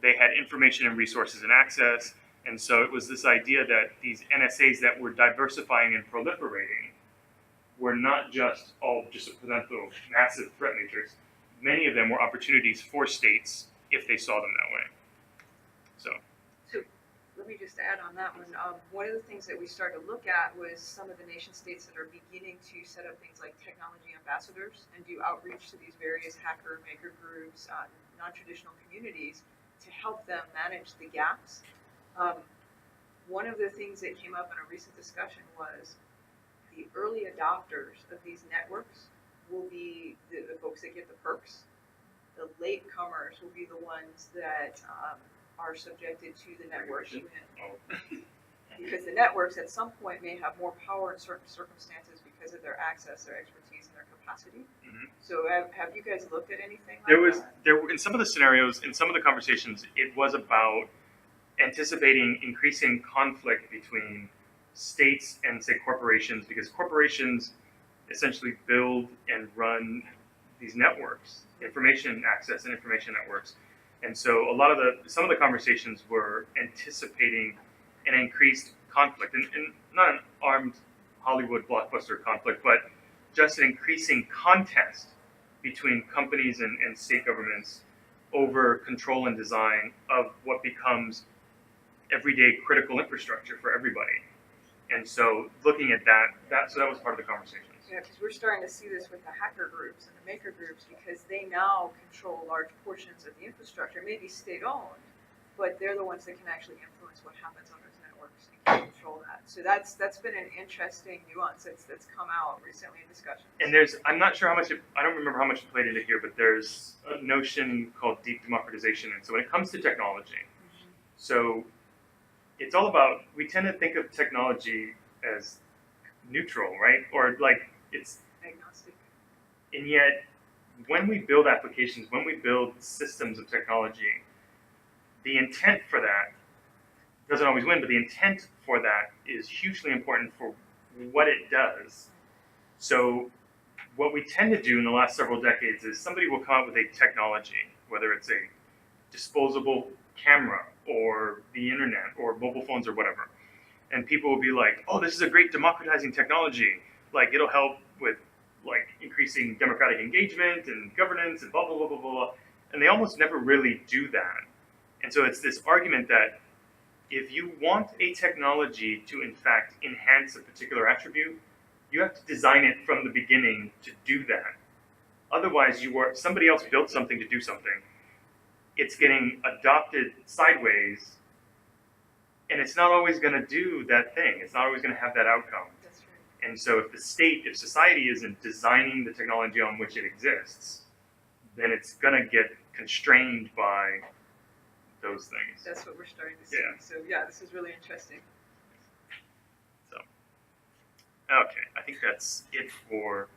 They had information and resources and access. And so it was this idea that these NSAs that were diversifying and proliferating were not just all just a potential massive threat matrix. Many of them were opportunities for states if they saw them that way. So let me just add on that one. One of the things that we started to look at was some of the nation states that are beginning to set up things like technology ambassadors and do outreach to these various hacker maker groups, non-traditional communities, to help them manage the gaps. One of the things that came up in a recent discussion was the early adopters of these networks will be the folks that get the perks. The latecomers will be the ones that are subjected to the networks. Because the networks at some point may have more power in certain circumstances because of their access, their expertise, and their capacity. Mhm. So have you guys looked at anything like there were in some of the scenarios, in some of the conversations, it was about anticipating increasing conflict between states and, say, corporations, because corporations essentially build and run these networks, information access and information networks. And so some of the conversations were anticipating an increased conflict, and not an armed Hollywood blockbuster conflict, but just an increasing contest between companies and state governments over control and design of what becomes everyday critical infrastructure for everybody. And so looking at that was part of the conversation. Yeah, because we're starting to see this with the hacker groups and the maker groups, because they now control large portions of the infrastructure. It may be state-owned, but they're the ones that can actually influence what happens on those networks and can control that. So that's been an interesting nuance that's come out recently in discussions. And I'm not sure how much, I don't remember how much it played into here, but there's a notion called deep democratization. And so when it comes to technology, so it's all about, we tend to think of technology as neutral, right? Or like it's agnostic. And yet, when we build applications, when we build systems of technology, the intent for that doesn't always win, but the intent for that is hugely important for what it does. So what we tend to do in the last several decades is somebody will come up with a technology, whether it's a disposable camera or the internet or mobile phones or whatever. And people will be like, oh, this is a great democratizing technology. Like, it'll help with like increasing democratic engagement and governance and blah, blah, blah, blah, blah. And they almost never really do that. And so it's this argument that if you want a technology to, in fact, enhance a particular attribute, you have to design it from the beginning to do that. Otherwise, somebody else built something to do something. It's getting adopted sideways, and it's not always going to do that thing. It's not always going to have that outcome. That's right. And so if society isn't designing the technology on which it exists, then it's going to get constrained by those things. That's what we're starting to see. Yeah. So yeah, this is really interesting. So, okay, I think that's it for,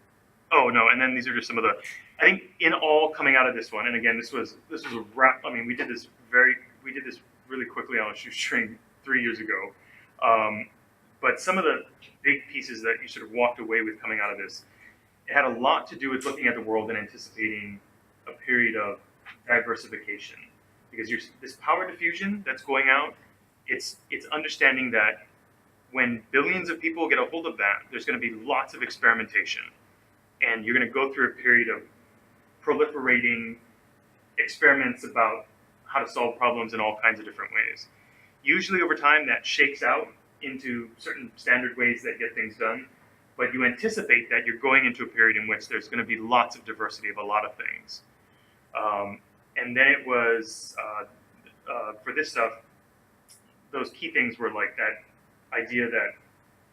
oh no, and then these are just some of the, I think in all coming out of this one, and again, this was a wrap, I mean, we did this really quickly on a shoestring 3 years ago. But some of the big pieces that you sort of walked away with coming out of this, it had a lot to do with looking at the world and anticipating a period of diversification. Because this power diffusion that's going out, it's understanding that when billions of people get a hold of that, there's going to be lots of experimentation. And you're going to go through a period of proliferating experiments about how to solve problems in all kinds of different ways. Usually over time that shakes out into certain standard ways that get things done, but you anticipate that you're going into a period in which there's going to be lots of diversity of a lot of things. And then it was, for this stuff, those key things were like that idea that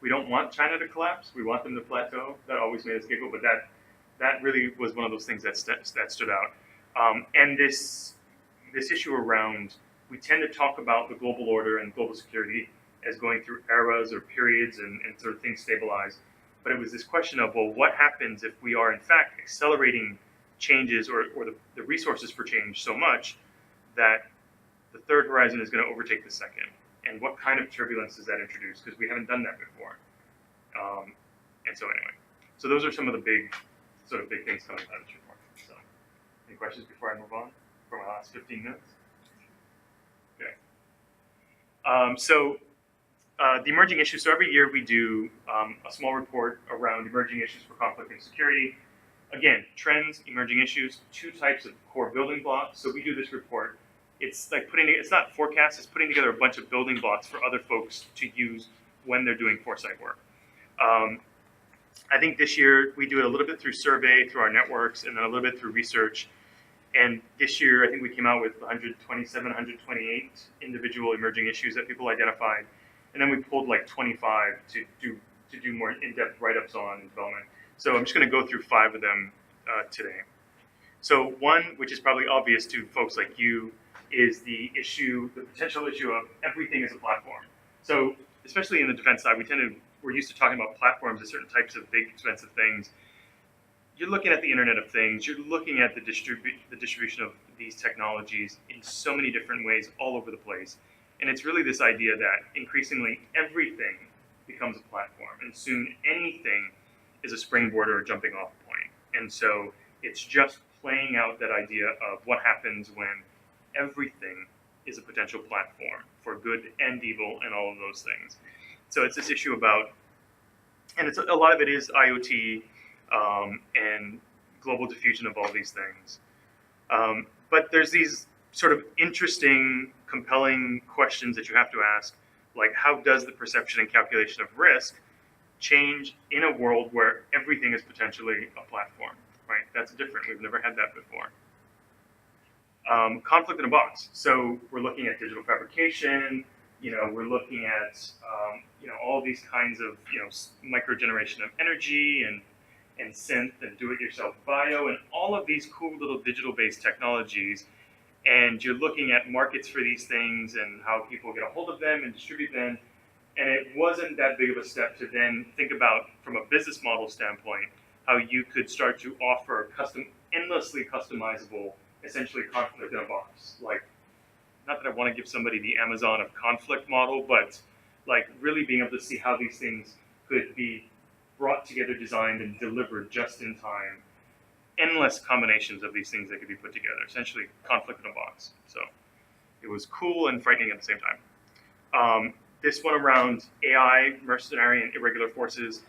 we don't want China to collapse, we want them to plateau. That always made us giggle, but that really was one of those things that stood out. And this issue around, we tend to talk about the global order and global security as going through eras or periods and sort of things stabilize. But it was this question of, well, what happens if we are in fact accelerating changes or the resources for change so much that the third horizon is going to overtake the second? And what kind of turbulence does that introduce? Because we haven't done that before. And so anyway, so those are some of the big things coming out of this report. So any questions before I move on for my last 15 minutes? Okay. The emerging issues. So every year we do a small report around emerging issues for conflict and security. Again, trends, emerging issues, 2 types of core building blocks. So we do this report. It's like it's not forecast, it's putting together a bunch of building blocks for other folks to use when they're doing foresight work. I think this year we do it a little bit through survey, through our networks, and then a little bit through research. And this year, I think we came out with 127, 128 individual emerging issues that people identified. And then we pulled like 25 to do more in-depth write-ups on in development. So I'm just going to go through 5 of them today. So one, which is probably obvious to folks like you, is the potential issue of everything as a platform. So especially in the defense side, we're used to talking about platforms as certain types of big, expensive things. You're looking at the Internet of Things. You're looking at the distribution of these technologies in so many different ways all over the place. And it's really this idea that increasingly everything becomes a platform, and soon anything is a springboard or a jumping off point. And so it's just playing out that idea of what happens when everything is a potential platform for good and evil and all of those things. So it's this issue about, and a lot of it is IoT and global diffusion of all these things. But there's these sort of interesting, compelling questions that you have to ask, like how does the perception and calculation of risk change in a world where everything is potentially a platform, right? That's different. We've never had that before. Conflict in a box. So we're looking at digital fabrication. We're looking at all these kinds of micro generation of energy and synth and do-it-yourself bio and all of these cool little digital-based technologies. And you're looking at markets for these things and how people get a hold of them and distribute them. And it wasn't that big of a step to then think about, from a business model standpoint, how you could start to offer endlessly customizable, essentially conflict in a box. Like, not that I want to give somebody the Amazon of conflict model, but like really being able to see how these things could be brought together, designed, and delivered just in time. Endless combinations of these things that could be put together, essentially conflict in a box. So it was cool and frightening at the same time. This one around AI, mercenary, and irregular forces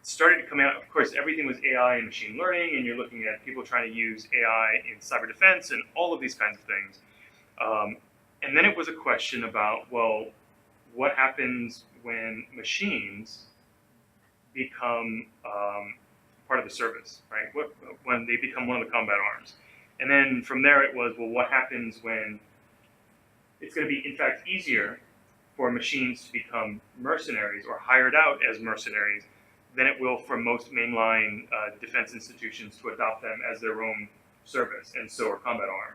started to come out. Of course, everything was AI and machine learning, and you're looking at people trying to use AI in cyber defense and all of these kinds of things. And then it was a question about, well, what happens when machines become part of the service, right? When they become one of the combat arms. And then from there it was, well, what happens when it's going to be, in fact, easier for machines to become mercenaries or hired out as mercenaries than it will for most mainline defense institutions to adopt them as their own service, and so a combat arm.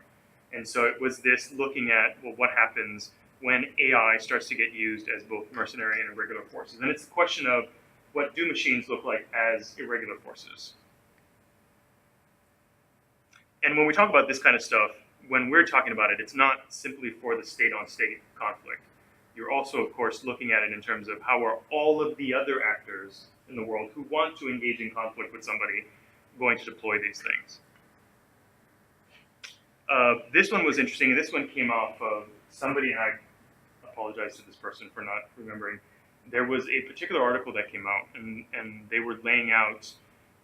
And so it was this looking at, well, what happens when AI starts to get used as both mercenary and irregular forces? And it's a question of, what do machines look like as irregular forces? And when we talk about this kind of stuff, when we're talking about it, it's not simply for the state-on-state conflict. You're also, of course, looking at it in terms of how are all of the other actors in the world who want to engage in conflict with somebody going to deploy these things. This one was interesting, and this one came off of somebody, and I apologize to this person for not remembering. There was a particular article that came out, and they were laying out,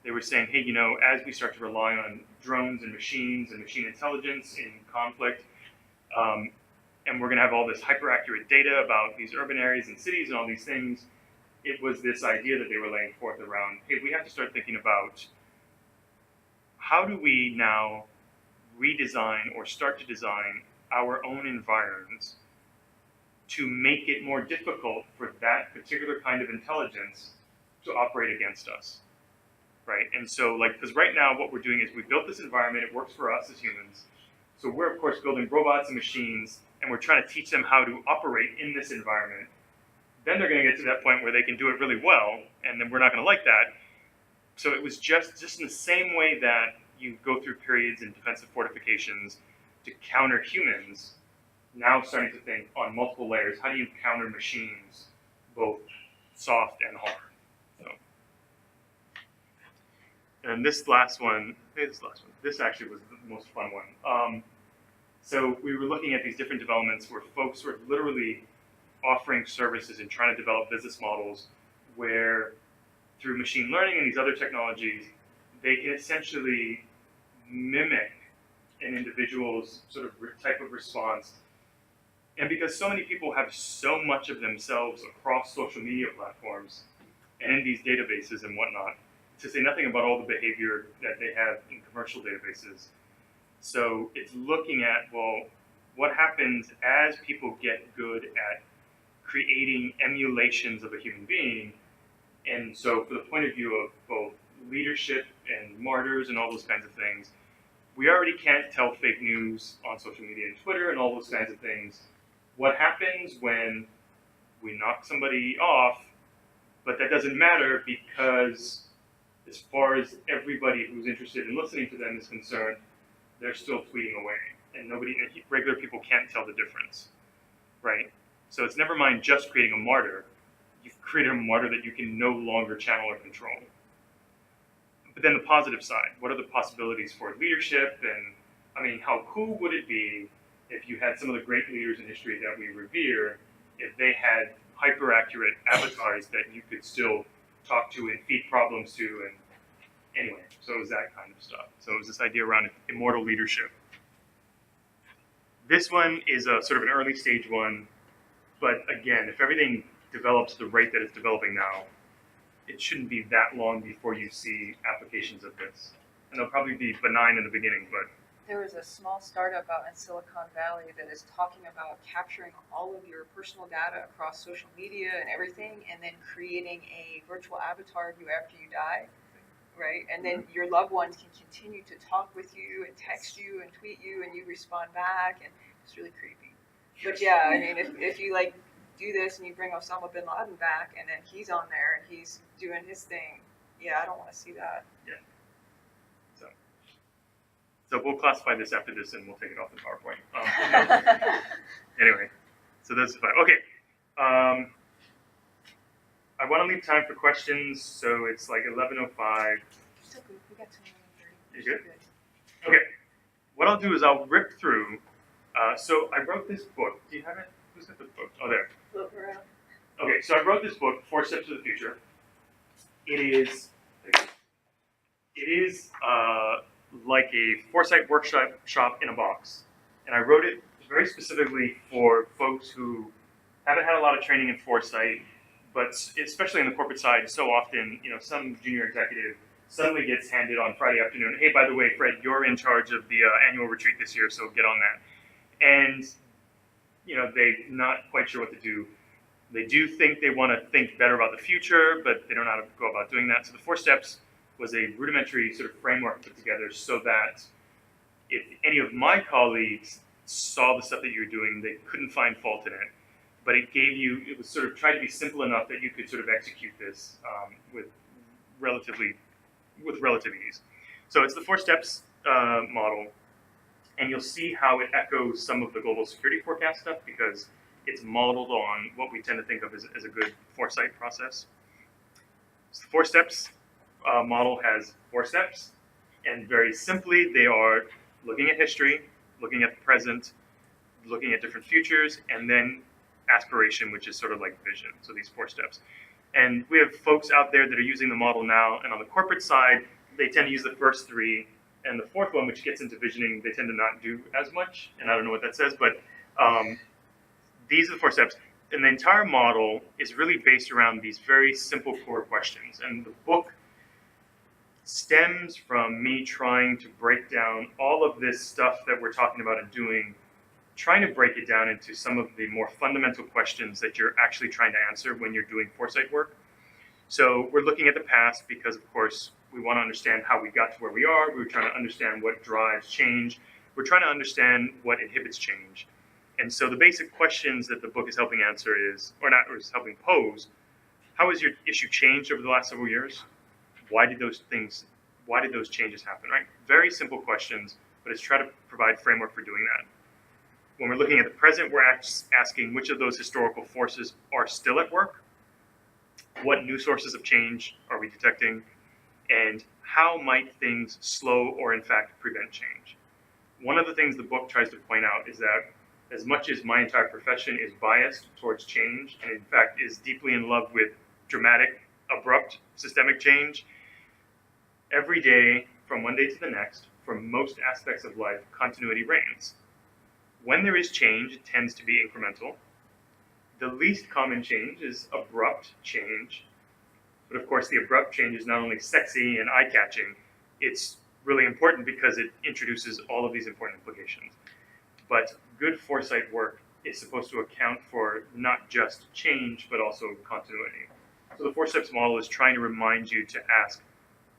they were saying, hey, as we start to rely on drones and machines and machine intelligence in conflict, and we're going to have all this hyper-accurate data about these urban areas and cities and all these things. It was this idea that they were laying forth around, hey, we have to start thinking about how do we now redesign or start to design our own environs to make it more difficult for that particular kind of intelligence to operate against us, right? And so, like, because right now what we're doing is we built this environment, it works for us as humans. So we're, of course, building robots and machines, and we're trying to teach them how to operate in this environment. Then they're going to get to that point where they can do it really well, and then we're not going to like that. So it was just in the same way that you go through periods in defensive fortifications to counter humans, now starting to think on multiple layers, how do you counter machines, both soft and hard? So, and this actually was the most fun one. So we were looking at these different developments where folks were literally offering services and trying to develop business models where through machine learning and these other technologies, they can essentially mimic an individual's sort of type of response. And because so many people have so much of themselves across social media platforms and in these databases and whatnot, to say nothing about all the behavior that they have in commercial databases. So it's looking at, well, what happens as people get good at creating emulations of a human being. And so for the point of view of both leadership and martyrs and all those kinds of things, we already can't tell fake news on social media and Twitter and all those kinds of things. What happens when we knock somebody off, but that doesn't matter because as far as everybody who's interested in listening to them is concerned, they're still tweeting away, and regular people can't tell the difference, right? So it's never mind just creating a martyr. You've created a martyr that you can no longer channel or control. But then the positive side, what are the possibilities for leadership? And I mean, how cool would it be if you had some of the great leaders in history that we revere, if they had hyper-accurate avatars that you could still talk to and feed problems to, and anyway, so it was that kind of stuff. So it was this idea around immortal leadership. This one is a sort of an early stage one, but again, if everything develops the rate that it's developing now, it shouldn't be that long before you see applications of this. And they'll probably be benign in the beginning, but There was a small startup out in Silicon Valley that is talking about capturing all of your personal data across social media and everything, and then creating a virtual avatar of you after you die, right? And then your loved ones can continue to talk with you and text you and tweet you, and you respond back, and it's really creepy. But yeah, I mean, if you like do this and you bring Osama bin Laden back, and then he's on there and he's doing his thing, yeah, I don't want to see that. yeah. So we'll classify this after this, and we'll take it off the PowerPoint. Anyway, so that's fine. Okay. I want to leave time for questions, so it's like 11:05. Still good. We got to 11:30. You good? Okay. What I'll do is I'll rip through. So I wrote this book. Do you have it? Who's got the book? Oh, there. Float around. Okay, so I wrote this book, 4 Steps to the Future. It is like a Foresight workshop in a box. And I wrote it very specifically for folks who haven't had a lot of training in Foresight, but especially on the corporate side, so often, some junior executive suddenly gets handed on Friday afternoon, hey, by the way, Fred, you're in charge of the annual retreat this year, so get on that. And, they're not quite sure what to do. They do think they want to think better about the future, but they don't know how to go about doing that. So the 4 steps was a rudimentary sort of framework put together so that if any of my colleagues saw the stuff that you were doing, they couldn't find fault in it. But it was sort of tried to be simple enough that you could sort of execute this with relative ease. So it's the 4 steps model, and you'll see how it echoes some of the global security forecast stuff because it's modeled on what we tend to think of as a good foresight process. So the 4 steps model has 4 steps, and very simply, they are looking at history, looking at the present, looking at different futures, and then aspiration, which is sort of like vision. So these 4 steps. And we have folks out there that are using the model now, and on the corporate side, they tend to use the first 3, and the 4th one, which gets into visioning, they tend to not do as much, and I don't know what that says, but these are the 4 steps. And the entire model is really based around these very simple core questions. And the book stems from me trying to break down all of this stuff that we're talking about and doing, trying to break it down into some of the more fundamental questions that you're actually trying to answer when you're doing foresight work. So we're looking at the past because, of course, we want to understand how we got to where we are. We're trying to understand what drives change. We're trying to understand what inhibits change. And so the basic questions that the book is helping answer is, or is helping pose, how has your issue changed over the last several years? Why did those changes happen, right? Very simple questions, but it's trying to provide framework for doing that. When we're looking at the present, we're asking which of those historical forces are still at work, what new sources of change are we detecting, and how might things slow or in fact prevent change. One of the things the book tries to point out is that as much as my entire profession is biased towards change, and in fact is deeply in love with dramatic, abrupt, systemic change, every day, from one day to the next, for most aspects of life, continuity reigns. When there is change, it tends to be incremental. The least common change is abrupt change. But of course, the abrupt change is not only sexy and eye-catching, it's really important because it introduces all of these important implications. But good foresight work is supposed to account for not just change, but also continuity. So the 4 steps model is trying to remind you to ask,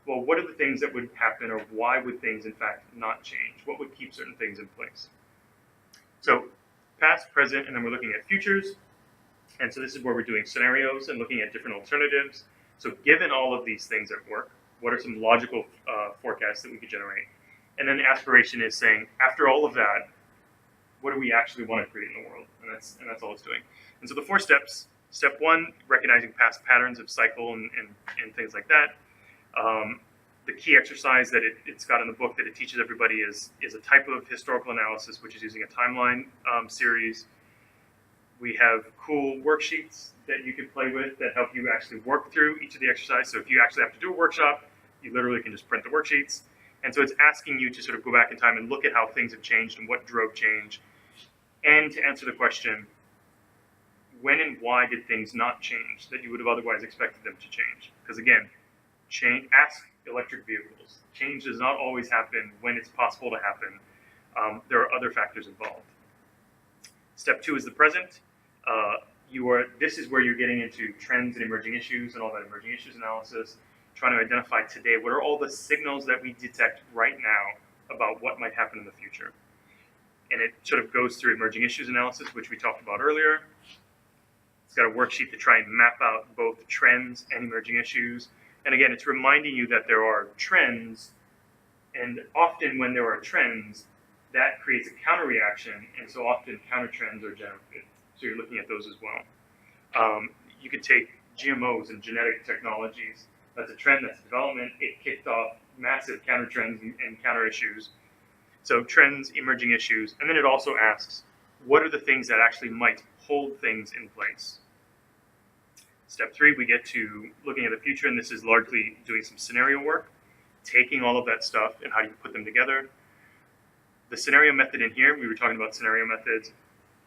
well, what are the things that would happen, or why would things in fact not change? What would keep certain things in place? So past, present, and then we're looking at futures. And so this is where we're doing scenarios and looking at different alternatives. So given all of these things at work, what are some logical forecasts that we could generate? And then the aspiration is saying, after all of that, what do we actually want to create in the world? And that's all it's doing. And so the 4 steps, step 1, recognizing past patterns of cycle and things like that. The key exercise that it's got in the book that it teaches everybody is a type of historical analysis, which is using a timeline series. We have cool worksheets that you can play with that help you actually work through each of the exercises. So if you actually have to do a workshop, you literally can just print the worksheets. And so it's asking you to sort of go back in time and look at how things have changed and what drove change, and to answer the question, when and why did things not change that you would have otherwise expected them to change? Because again, ask electric vehicles. Change does not always happen when it's possible to happen. There are other factors involved. Step 2 is the present. This is where you're getting into trends and emerging issues and all that emerging issues analysis, trying to identify today what are all the signals that we detect right now about what might happen in the future. And it sort of goes through emerging issues analysis, which we talked about earlier. It's got a worksheet to try and map out both trends and emerging issues. And again, it's reminding you that there are trends, and often when there are trends, that creates a counter reaction, and so often counter trends are generated. So you're looking at those as well. You could take GMOs and genetic technologies. That's a trend, that's a development. It kicked off massive counter trends and counter issues. So trends, emerging issues, and then it also asks, what are the things that actually might hold things in place? Step 3, we get to looking at the future, and this is largely doing some scenario work, taking all of that stuff and how do you put them together. The scenario method in here, we were talking about scenario methods,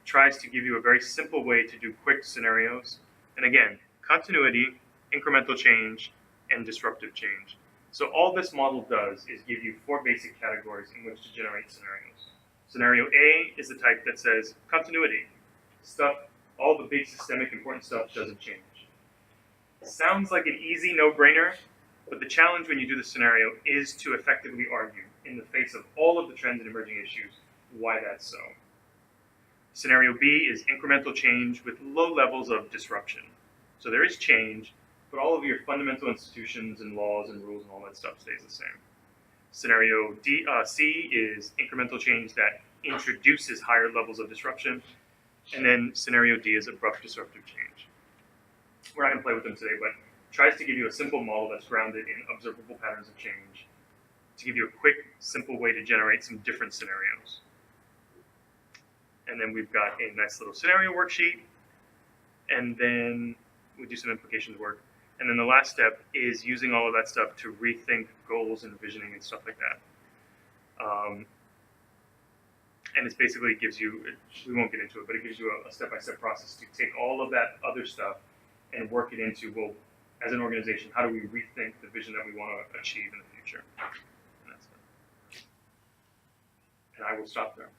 tries to give you a very simple way to do quick scenarios. And again, continuity, incremental change, and disruptive change. So all this model does is give you 4 basic categories in which to generate scenarios. Scenario A is the type that says continuity. Stuff, all the big systemic important stuff doesn't change. Sounds like an easy no-brainer, but the challenge when you do the scenario is to effectively argue in the face of all of the trends and emerging issues why that's so. Scenario B is incremental change with low levels of disruption. So there is change, but all of your fundamental institutions and laws and rules and all that stuff stays the same. Scenario C is incremental change that introduces higher levels of disruption. And then scenario D is abrupt disruptive change. We're not going to play with them today, but tries to give you a simple model that's grounded in observable patterns of change to give you a quick, simple way to generate some different scenarios. And then we've got a nice little scenario worksheet, and then we do some implications work. And then the last step is using all of that stuff to rethink goals and visioning and stuff like that. and it basically gives you, we won't get into it, but it gives you a step-by-step process to take all of that other stuff and work it into, well, as an organization, how do we rethink the vision that we want to achieve in the future? And that's it. And I will stop there.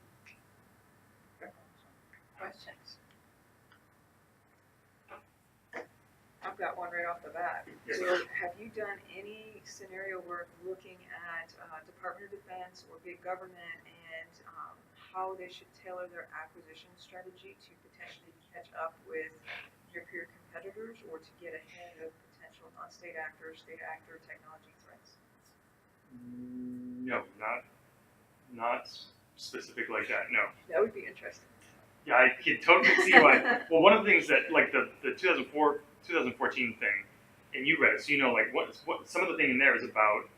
Questions? I've got one right off the bat. Yes. So have you done any scenario work looking at Department of Defense or big government and how they should tailor their acquisition strategy to potentially catch up with your peer competitors or to get ahead of potential non-state actor, state actor technology threats? No, not specific like that, no. That would be interesting. Yeah, I can totally see why. Well, one of the things that, like the 2014 thing, and you read it, so you know, like what some of the thing in there is about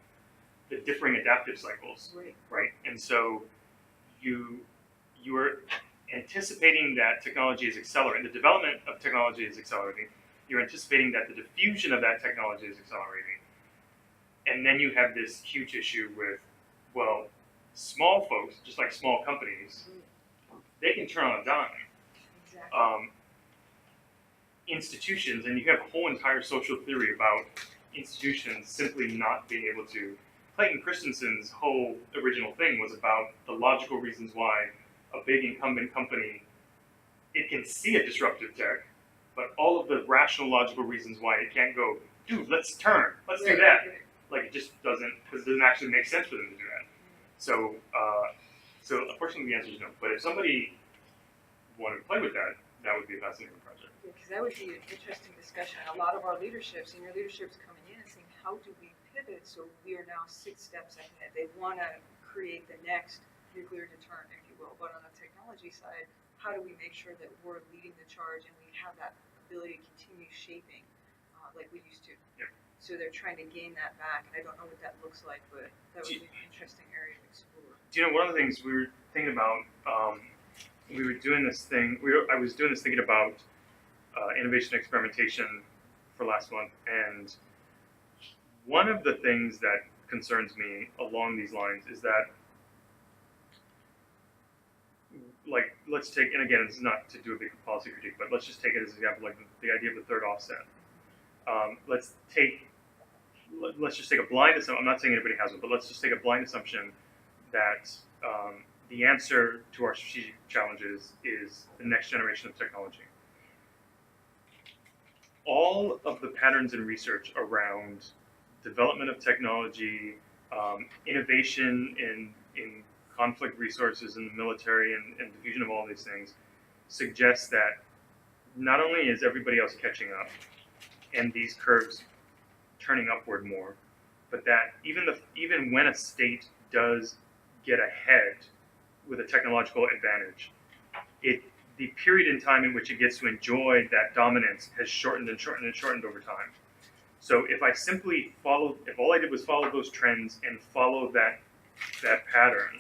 the differing adaptive cycles, right? And so you are anticipating that technology is accelerating, the development of technology is accelerating. You're anticipating that the diffusion of that technology is accelerating, and then you have this huge issue with, well, small folks, just like small companies, they can turn on a dime. Exactly. Institutions, and you have a whole entire social theory about institutions simply not being able to. Clayton Christensen's whole original thing was about the logical reasons why a big incumbent company, it can see a disruptive tech, but all of the rational, logical reasons why it can't go, dude, let's turn, let's do that. Like it just doesn't, because it doesn't actually make sense for them to do that. So, so unfortunately the answer is no. But if somebody wanted to play with that, that would be a fascinating project. Yeah, because that would be an interesting discussion. A lot of our leadership, senior leadership's coming in and saying, how do we pivot so we are now 6 steps ahead? They want to create the next nuclear deterrent, if you will. But on the technology side, how do we make sure that we're leading the charge and we have that ability to continue shaping like we used to? Yep. So they're trying to gain that back, and I don't know what that looks like, but that would be an interesting area to explore. Do you know, one of the things we were thinking about, we were doing this thing, I was doing this thinking about innovation experimentation for last month, and one of the things that concerns me along these lines is that, like, let's take, and again, this is not to do a big policy critique, but let's just take it as an example, like the idea of the third offset. Let's just take a blind assumption, I'm not saying anybody has one, but let's just take a blind assumption that the answer to our strategic challenges is the next generation of technology. All of the patterns in research around development of technology, innovation in conflict resources in the military and diffusion of all these things suggests that not only is everybody else catching up and these curves turning upward more, but that even when a state does get ahead with a technological advantage, the period in time in which it gets to enjoy that dominance has shortened and shortened and shortened over time. So if I simply followed, if all I did was follow those trends and follow that pattern,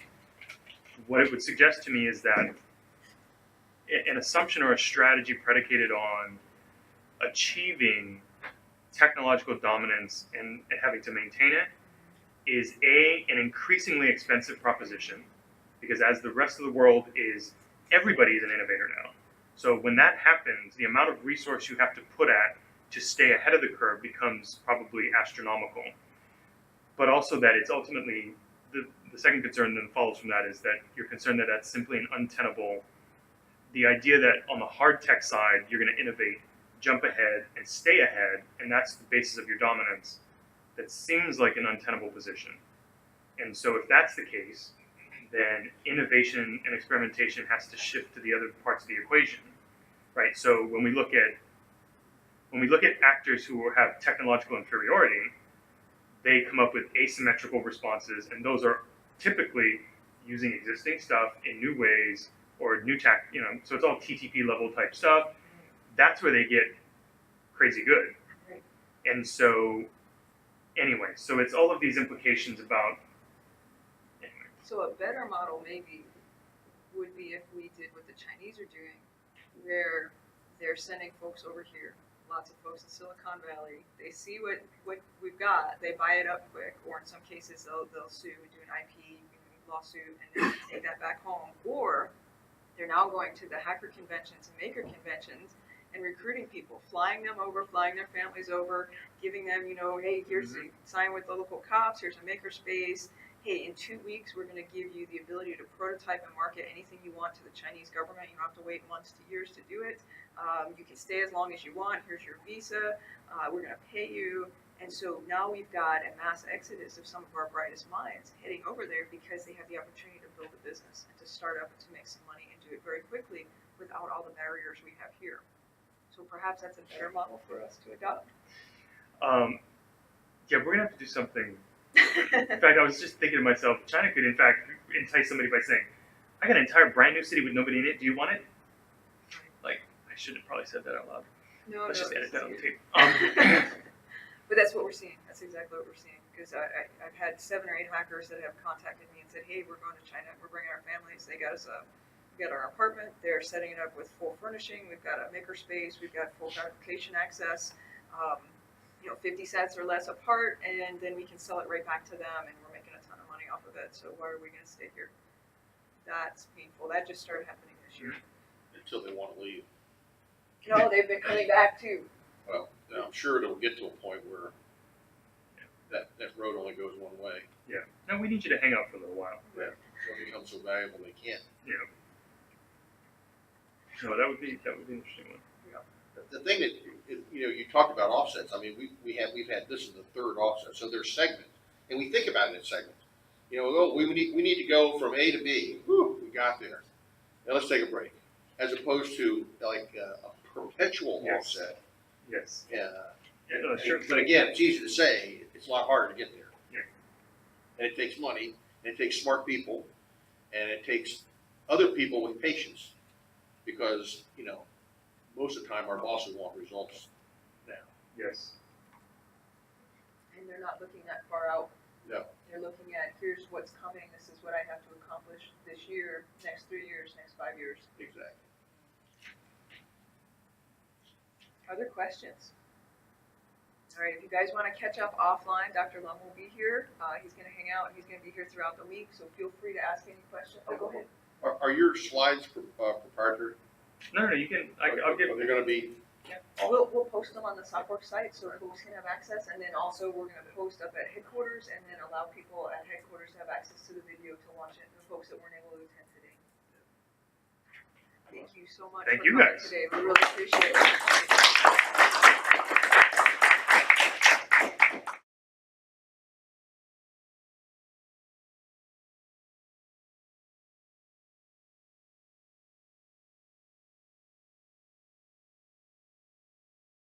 what it would suggest to me is that an assumption or a strategy predicated on achieving technological dominance and having to maintain it is an increasingly expensive proposition, because as the rest of the world is, everybody is an innovator now. So when that happens, the amount of resource you have to put at to stay ahead of the curve becomes probably astronomical. But also that it's ultimately, the second concern then follows from that is that you're concerned that that's simply an untenable, the idea that on the hard tech side, you're going to innovate, jump ahead, and stay ahead, and that's the basis of your dominance, that seems like an untenable position. And so if that's the case, then innovation and experimentation has to shift to the other parts of the equation, right? So when we look at actors who have technological inferiority, they come up with asymmetrical responses, and those are typically using existing stuff in new ways or new tech, so it's all TTP level type stuff. That's where they get crazy good. Right. And so, anyway, so it's all of these implications about. Anyway. So a better model maybe would be if we did what the Chinese are doing, where they're sending folks over here, lots of folks in Silicon Valley. They see what we've got, they buy it up quick, or in some cases they'll sue and do an IP lawsuit and then take that back home. Or they're now going to the hacker conventions and maker conventions and recruiting people, flying them over, flying their families over, giving them, you know, hey, here's the sign with the local cops, here's a maker space. Hey, in 2 weeks, we're going to give you the ability to prototype and market anything you want to the Chinese government. You don't have to wait months to years to do it. You can stay as long as you want. Here's your visa. We're going to pay you. And so now we've got a mass exodus of some of our brightest minds heading over there because they have the opportunity to build a business and to start up and to make some money and do it very quickly without all the barriers we have here. So perhaps that's a better model for us to adopt. Yeah, we're gonna have to do something. In fact, I was just thinking to myself, China could in fact entice somebody by saying, I got an entire brand new city with nobody in it, do you want it? Like, I shouldn't have probably said that out loud. No, Let's just edit that on the tape. But that's what we're seeing. That's exactly what we're seeing. Because I've had 7 or 8 hackers that have contacted me and said, hey, we're going to China. We're bringing our families. They got us we got our apartment. They're setting it up with full furnishing. We've got a maker space. We've got full fabrication access. 50 cents or less apart, and then we can sell it right back to them, and we're making a ton of money off of it. So why are we going to stay here? That's painful. That just started happening this year. Until they want to leave. No, they've been coming back too. Well, I'm sure it'll get to a point where that road only goes one way. Yeah. No, we need you to hang out for a little while. Yeah. They'll become so valuable they can't. Yeah. No, that would be an interesting one. The thing that you talked about offsets. I mean, we've had this is the 3rd offset. So there's segments, and we think about it in segments. We need to go from A to B. Whew, we got there. Now let's take a break. As opposed to like a perpetual offset. Yes. Yeah. No, sure. But again, it's easy to say. It's a lot harder to get there. Yeah. And it takes money, and it takes smart people, and it takes other people with patience, because most of the time our bosses want results now. Yes. And they're not looking that far out. No. They're looking at, here's what's coming. This is what I have to accomplish this year, next 3 years, next 5 years. Exactly. Other questions? All right, if you guys want to catch up offline, Dr. Lum will be here. He's going to hang out. He's going to be here throughout the week, so feel free to ask any questions. Oh, go ahead. Are your slides proprietary? No, you can. I'll get. Are they going to be? Yeah. We'll post them on the SOFWERX site so folks can have access, and then also we're going to post up at headquarters and then allow people at headquarters to have access to the video to watch it, the folks that weren't able to attend today. Thank you so much Thank for you coming guys. today. We really appreciate it.